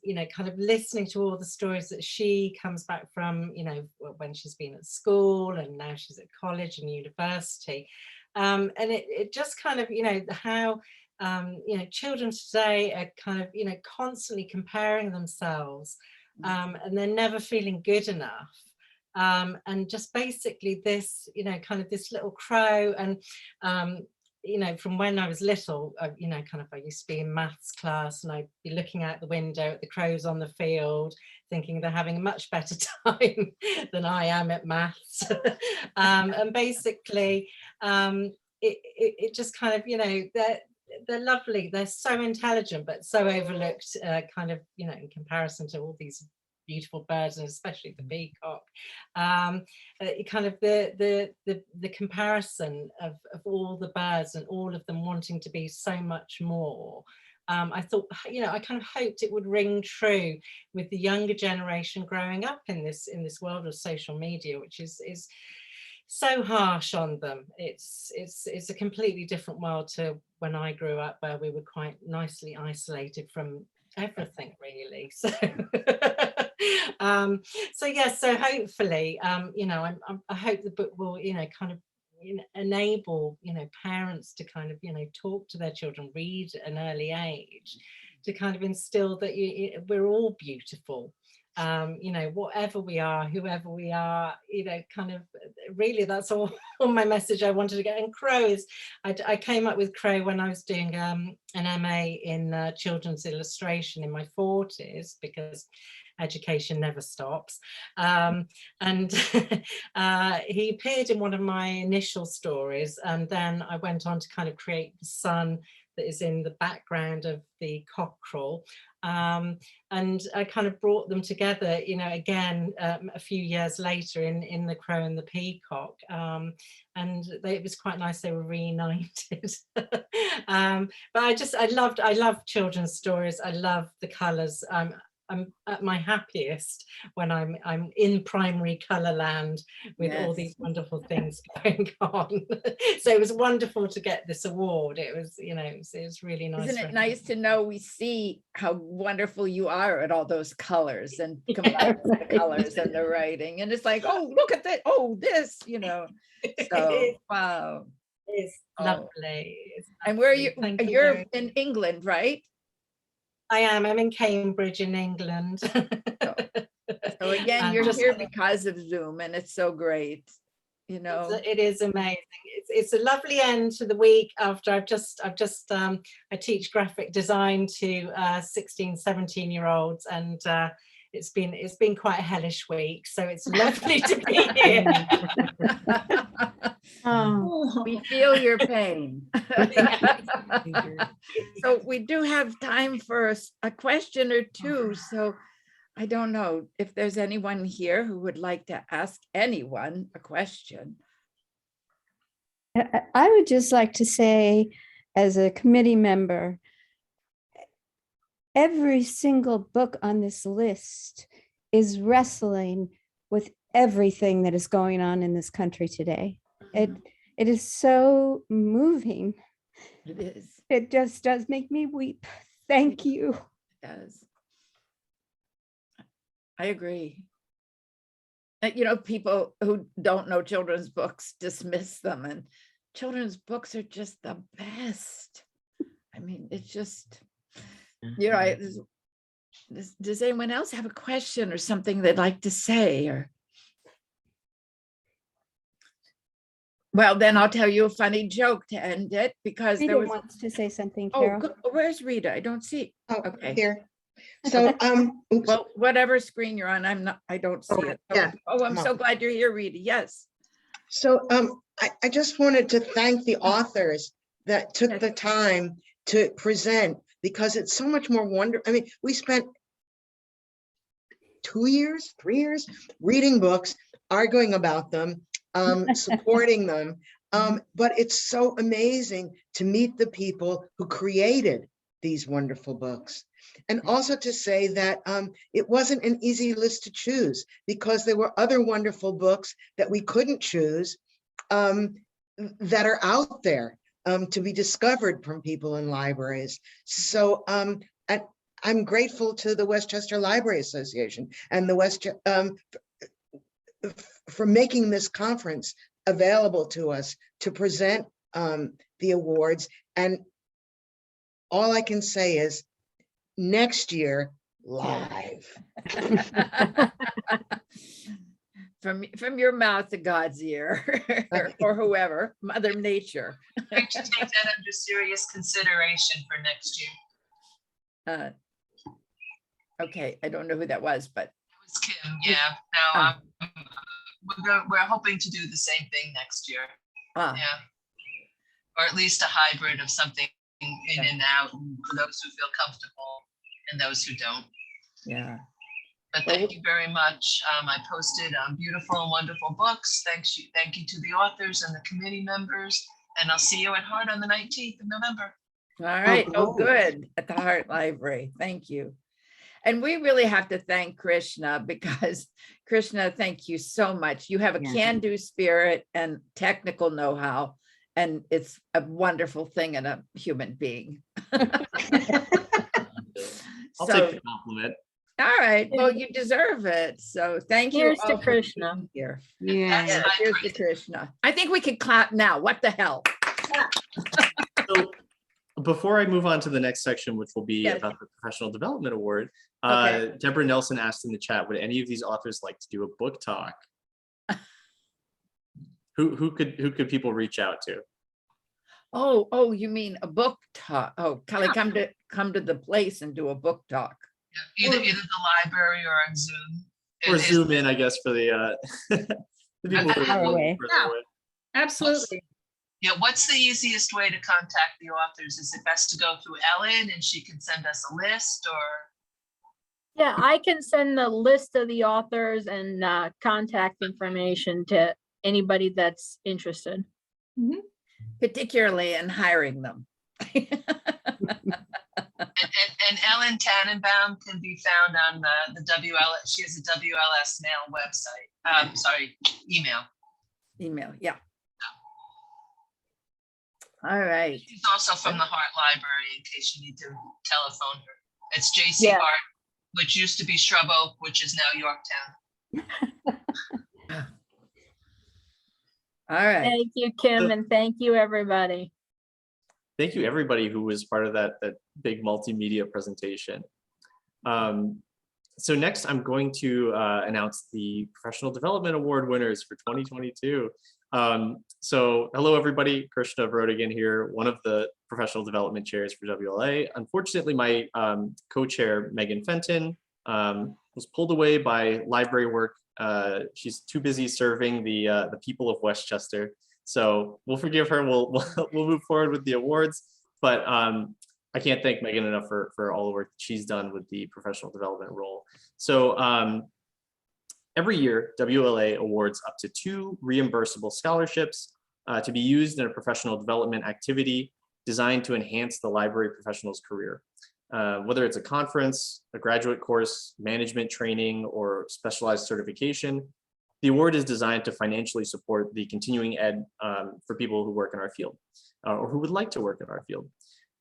you know, kind of listening to all the stories that she comes back from, you know, when she's been at school and now she's at college and university. And it just kind of, you know, how, you know, children today are kind of, you know, constantly comparing themselves and they're never feeling good enough. And just basically this, you know, kind of this little crow and, you know, from when I was little, you know, kind of I used to be in maths class and I'd be looking out the window at the crows on the field, thinking they're having a much better time than I am at maths. And basically, it just kind of, you know, they're lovely. They're so intelligent, but so overlooked, kind of, you know, in comparison to all these beautiful birds and especially the peacock. Kind of the comparison of all the birds and all of them wanting to be so much more. I thought, you know, I kind of hoped it would ring true with the younger generation growing up in this world of social media, which is so harsh on them. It's a completely different world to when I grew up, where we were quite nicely isolated from everything, really. So so yes, so hopefully, you know, I hope the book will, you know, kind of, you know, enable, you know, parents to kind of, you know, talk to their children, read at an early age, to kind of instill that we're all beautiful. You know, whatever we are, whoever we are, you know, kind of really that's all my message I wanted to get. And Crow is, I came up with Crow when I was doing an MA in children's illustration in my 40s, because education never stops. And he appeared in one of my initial stories, and then I went on to kind of create the sun that is in the background of the cockerel. And I kind of brought them together, you know, again, a few years later in The Crow and the Peacock. And it was quite nice, they were reunited. But I love children's stories. I love the colours. I'm at my happiest when I'm in primary colour land with all these wonderful things going on. So it was wonderful to get this award. It was, you know, it was really nice. Isn't it nice to know we see how wonderful you are at all those colors and combine the colors and the writing? And it's like, oh, look at that. Oh, this, you know. So, wow. It's lovely. And where are you? You're in England, right? I am. I'm in Cambridge in England. So again, you're here because of Zoom, and it's so great. you know. It is amazing. It's a lovely end to the week after I teach graphic design to 16, 17-year-olds, and it's been quite a hellish week. So it's lovely to be here. Oh, we feel your pain. So we do have time for a question or two. So I don't know if there's anyone here who would like to ask anyone a question. I would just like to say, as a committee member, every single book on this list is wrestling with everything that is going on in this country today. It is so moving. It is. It just does make me weep. Thank you. It does. I agree. You know, people who don't know children's books dismiss them, and children's books are just the best. I mean, it's just, you know, does anyone else have a question or something they'd like to say? Or, well, then I'll tell you a funny joke to end it, because Rita there was. wants to say something, Carol. Oh, where's Rita? I don't see. Oh, Okay. here. So, oops. Well, whatever screen you're on, I don't see it. Yeah. Oh, I'm so glad you're here, Rita. Yes. So I just wanted to thank the authors that took the time to present, because it's so much more wonderful. I mean, we spent 3 years reading books, arguing about them, supporting them. But it's so amazing to meet the people who created these wonderful books. And also to say that it wasn't an easy list to choose, because there were other wonderful books that we couldn't choose that are out there to be discovered from people in libraries. So I'm grateful to the Westchester Library Association and the for making this conference available to us to present the awards. And all I can say is, next year, live. From your mouth to God's ear, or whoever, Mother Nature. I should take that under serious consideration for next year. Okay, I don't know who that was, but It was Kim. Yeah. No, we're hoping to do the same thing next year. Yeah, or at least a hybrid of something in and out, for those who feel comfortable and those who don't. Yeah. But thank you very much. I posted beautiful and wonderful books. Thank you to the authors and the committee members. And I'll see you at Heart on the 19th of November. All right. Oh, good. At the Heart Library. Thank you. And we really have to thank Krishna, because Krishna, thank you so much. You have a can-do spirit and technical know-how, and it's a wonderful thing in a human being. I'll take the compliment. All right. Well, you deserve it. So thank you. Here's to all for Krishna. being here. Yeah. Here's to Krishna. I think we could clap now. What the hell? So before I move on to the next section, which will be Yes. about the Professional Development Award, Okay. Deborah Nelson asked in the chat, would any of these authors like to do a book talk? Who could people reach out to? Oh, you mean a book talk? Oh, Kelly, come to the place and do a book talk. Yeah, either the library or on Zoom. Or Zoom in, I guess, for the people who are away. further away. Absolutely. Yeah, what's the easiest way to contact the authors? Is it best to go through Ellen and she can send us a list, or? Yeah, I can send the list of the authors and contact information to anybody that's interested. Particularly in hiring them. And Ellen Tannenbaum can be found on the WLA. She has a WLS mail website. Sorry, email. Email, yeah. All right. She's also from the Hart Library, in case you need to telephone her. It's JC Hart, which used to be Shrub Oak, which is now Yorktown. All right. Thank you, Kim, and thank you, everybody. Thank you, everybody who was part of that big multimedia presentation. So next, I'm going to announce the Professional Development Award winners for 2022. So hello, everybody. Krishna Vrodigan here, one of the professional development chairs for WLA. Unfortunately, my co-chair, Megan Fenton, was pulled away by library work. She's too busy serving the people of Westchester. So we'll forgive her. We'll move forward with the awards. But I can't thank Megan enough for all the work she's done with the professional development role. So every year, WLA awards up to 2 reimbursable scholarships to be used in a professional development activity designed to enhance the library professional's career. Whether it's a conference, a graduate course, management training, or specialized certification, the award is designed to financially support the continuing ed for people who work in our field or who would like to work in our field.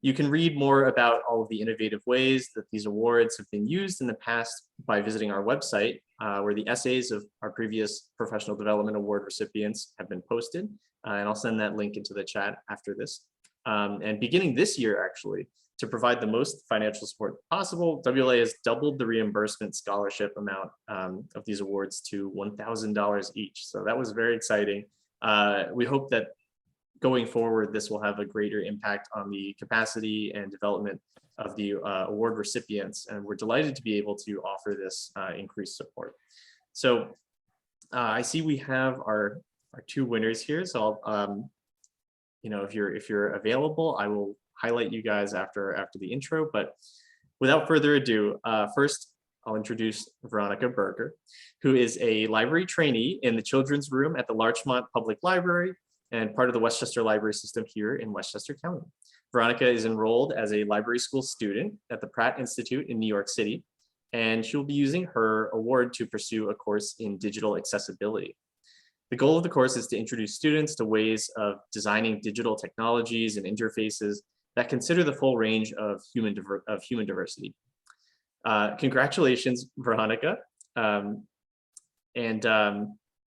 You can read more about all of the innovative ways that these awards have been used in the past by visiting our website, where the essays of our previous professional development award recipients have been posted. And I'll send that link into the chat after this. And beginning this year, actually, to provide the most financial support possible, WLA has doubled the reimbursement scholarship amount of these awards to $1,000 each. So that was very exciting. We hope that going forward, this will have a greater impact on the capacity and development of the award recipients. And we're delighted to be able to offer this increased support. So I see we have our 2 winners here. So I'll, if you're available, I will highlight you guys after the intro. But without further ado, first I'll introduce Veronica Berger, who is a library trainee in the children's room at the Larchmont Public Library and part of the Westchester Library System here in Westchester County. Veronica is enrolled as a library school student at the Pratt Institute in New York City, and she'll be using her award to pursue a course in digital accessibility. The goal of the course is to introduce students to ways of designing digital technologies and interfaces that consider the full range of human diversity. Congratulations, Veronica.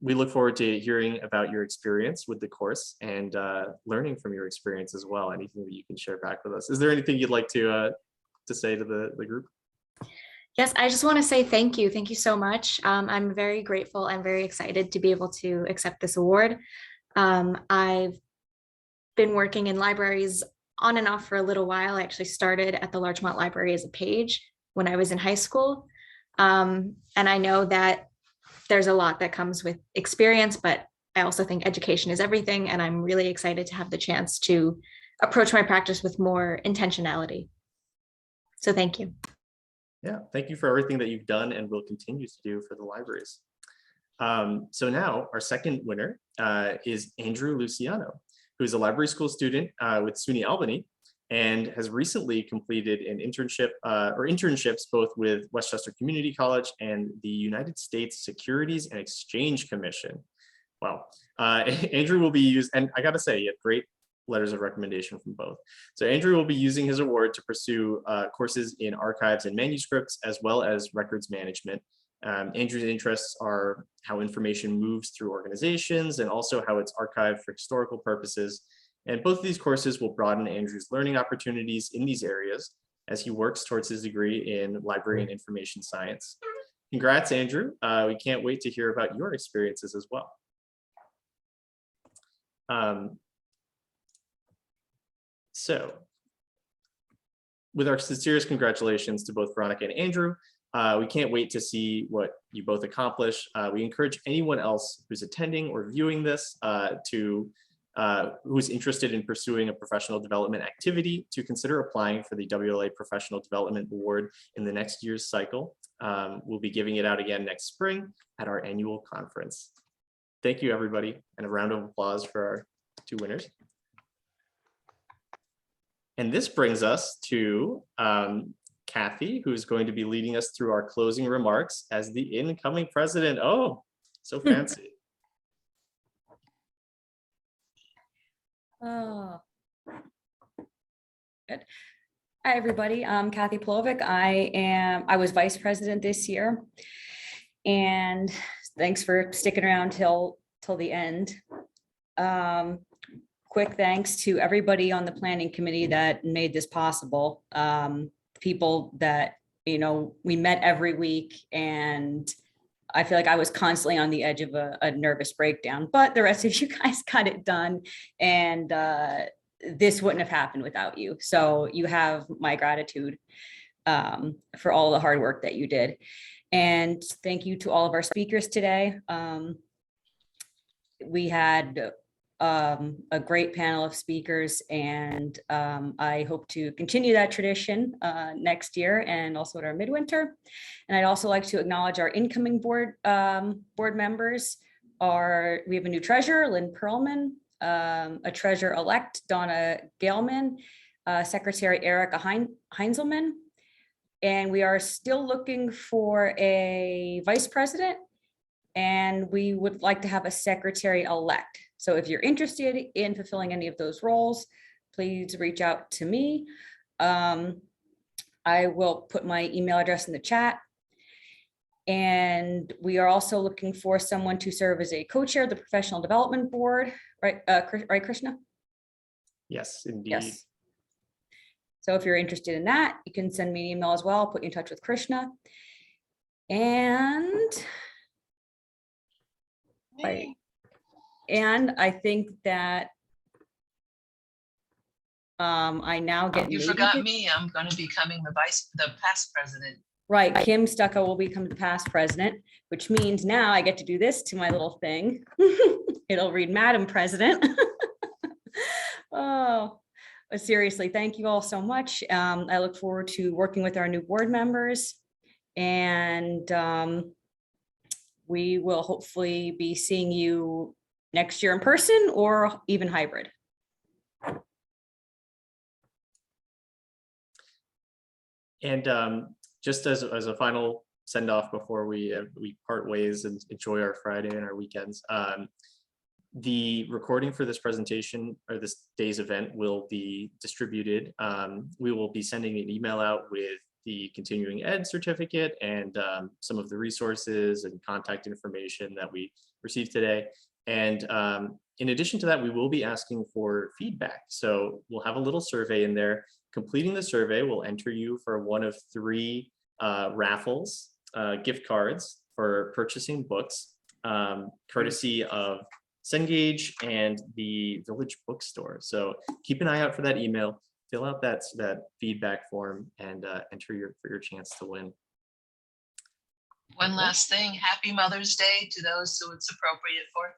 We look forward to hearing about your experience with the course and learning from your experience as well. Anything that you can share back with us. Is there anything you'd like to say to the group? Yes, I just want to say thank you. Thank you so much. I'm very grateful and very excited to be able to accept this award. I've been working in libraries on and off for a little while. I actually started at the Larchmont Library as a page when I was in high school. And I know that there's a lot that comes with experience, but I also think education is everything. And I'm really excited to have the chance to approach my practice with more intentionality. So thank you. Yeah, thank you for everything that you've done and will continue to do for the libraries. So now our second winner is Andrew Luciano, who's a library school student with SUNY Albany and has recently completed an internship or internships both with Westchester Community College and the United States Securities and Exchange Commission. Wow. Andrew will be used, and I gotta say, you have great letters of recommendation from both. So Andrew will be using his award to pursue courses in archives and manuscripts, as well as records management. Andrew's interests are how information moves through organizations and also how it's archived for historical purposes. And both of these courses will broaden Andrew's learning opportunities in these areas as he works towards his degree in library and information science. Congrats, Andrew. We can't wait to hear about your experiences as well. So with our sincerest congratulations to both Veronica and Andrew, we can't wait to see what you both accomplish. We encourage anyone else who's attending or viewing this who's interested in pursuing a professional development activity to consider applying for the WLA Professional Development Award in the next year's cycle. We'll be giving it out again next spring at our annual conference. Thank you, everybody, and a round of applause for our 2 winners. And this brings us to Kathy, who's going to be leading us through our closing remarks as the incoming president. Oh, so fancy. Oh, good. Hi, everybody. I'm Kathy Plovic. I was vice president this year, and thanks for sticking around till the end. Quick thanks to everybody on the planning committee that made this possible. People that we met every week and I feel like I was constantly on the edge of a nervous breakdown, but the rest of you guys got it done. And this wouldn't have happened without you. So you have my gratitude for all the hard work that you did. And thank you to all of our speakers today. We had a great panel of speakers, and I hope to continue that tradition next year and also at our midwinter. And I'd also like to acknowledge our incoming board members. We have a new treasurer, Lynn Perlman, a treasurer-elect, Donna Galeman, Secretary Erica Heinzelman, and we are still looking for a vice president, and we would like to have a secretary-elect. So if you're interested in fulfilling any of those roles, please reach out to me. I will put my email address in the chat. And we are also looking for someone to serve as a co-chair of the Professional Development Board, right, right, Krishna? Yes, indeed. Yes. So if you're interested in that, you can send me an email as well. I'll put you in touch with Krishna. And right. And I think that I now get. You forgot me. I'm going to be becoming the past president. Right, Kim Stucco will become the past president, which means now I get to do this to my little thing. It'll read Madam President. Oh, but seriously, thank you all so much. I look forward to working with our new board members, and we will hopefully be seeing you next year in person or even hybrid. And just as a final send off before we part ways and enjoy our Friday and our weekends, the recording for this presentation or this day's event will be distributed. We will be sending an email out with the continuing ed certificate and some of the resources and contact information that we received today. And in addition to that, we will be asking for feedback. So we'll have a little survey in there. Completing the survey will enter you for one of 3 raffles, gift cards for purchasing books, courtesy of Cengage and the Village Bookstore. So keep an eye out for that email, fill out that feedback form, and enter for your chance to win. One last thing, happy Mother's Day to those who it's appropriate for.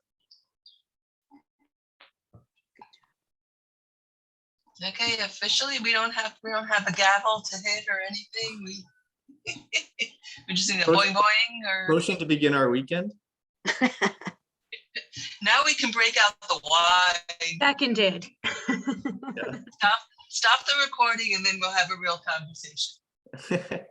Okay, officially we don't have a gavel to hit or anything. We're just gonna boing boing or motion to begin our weekend. Now we can break out the wine. Seconded. Yeah. Stop the recording and then we'll have a real conversation.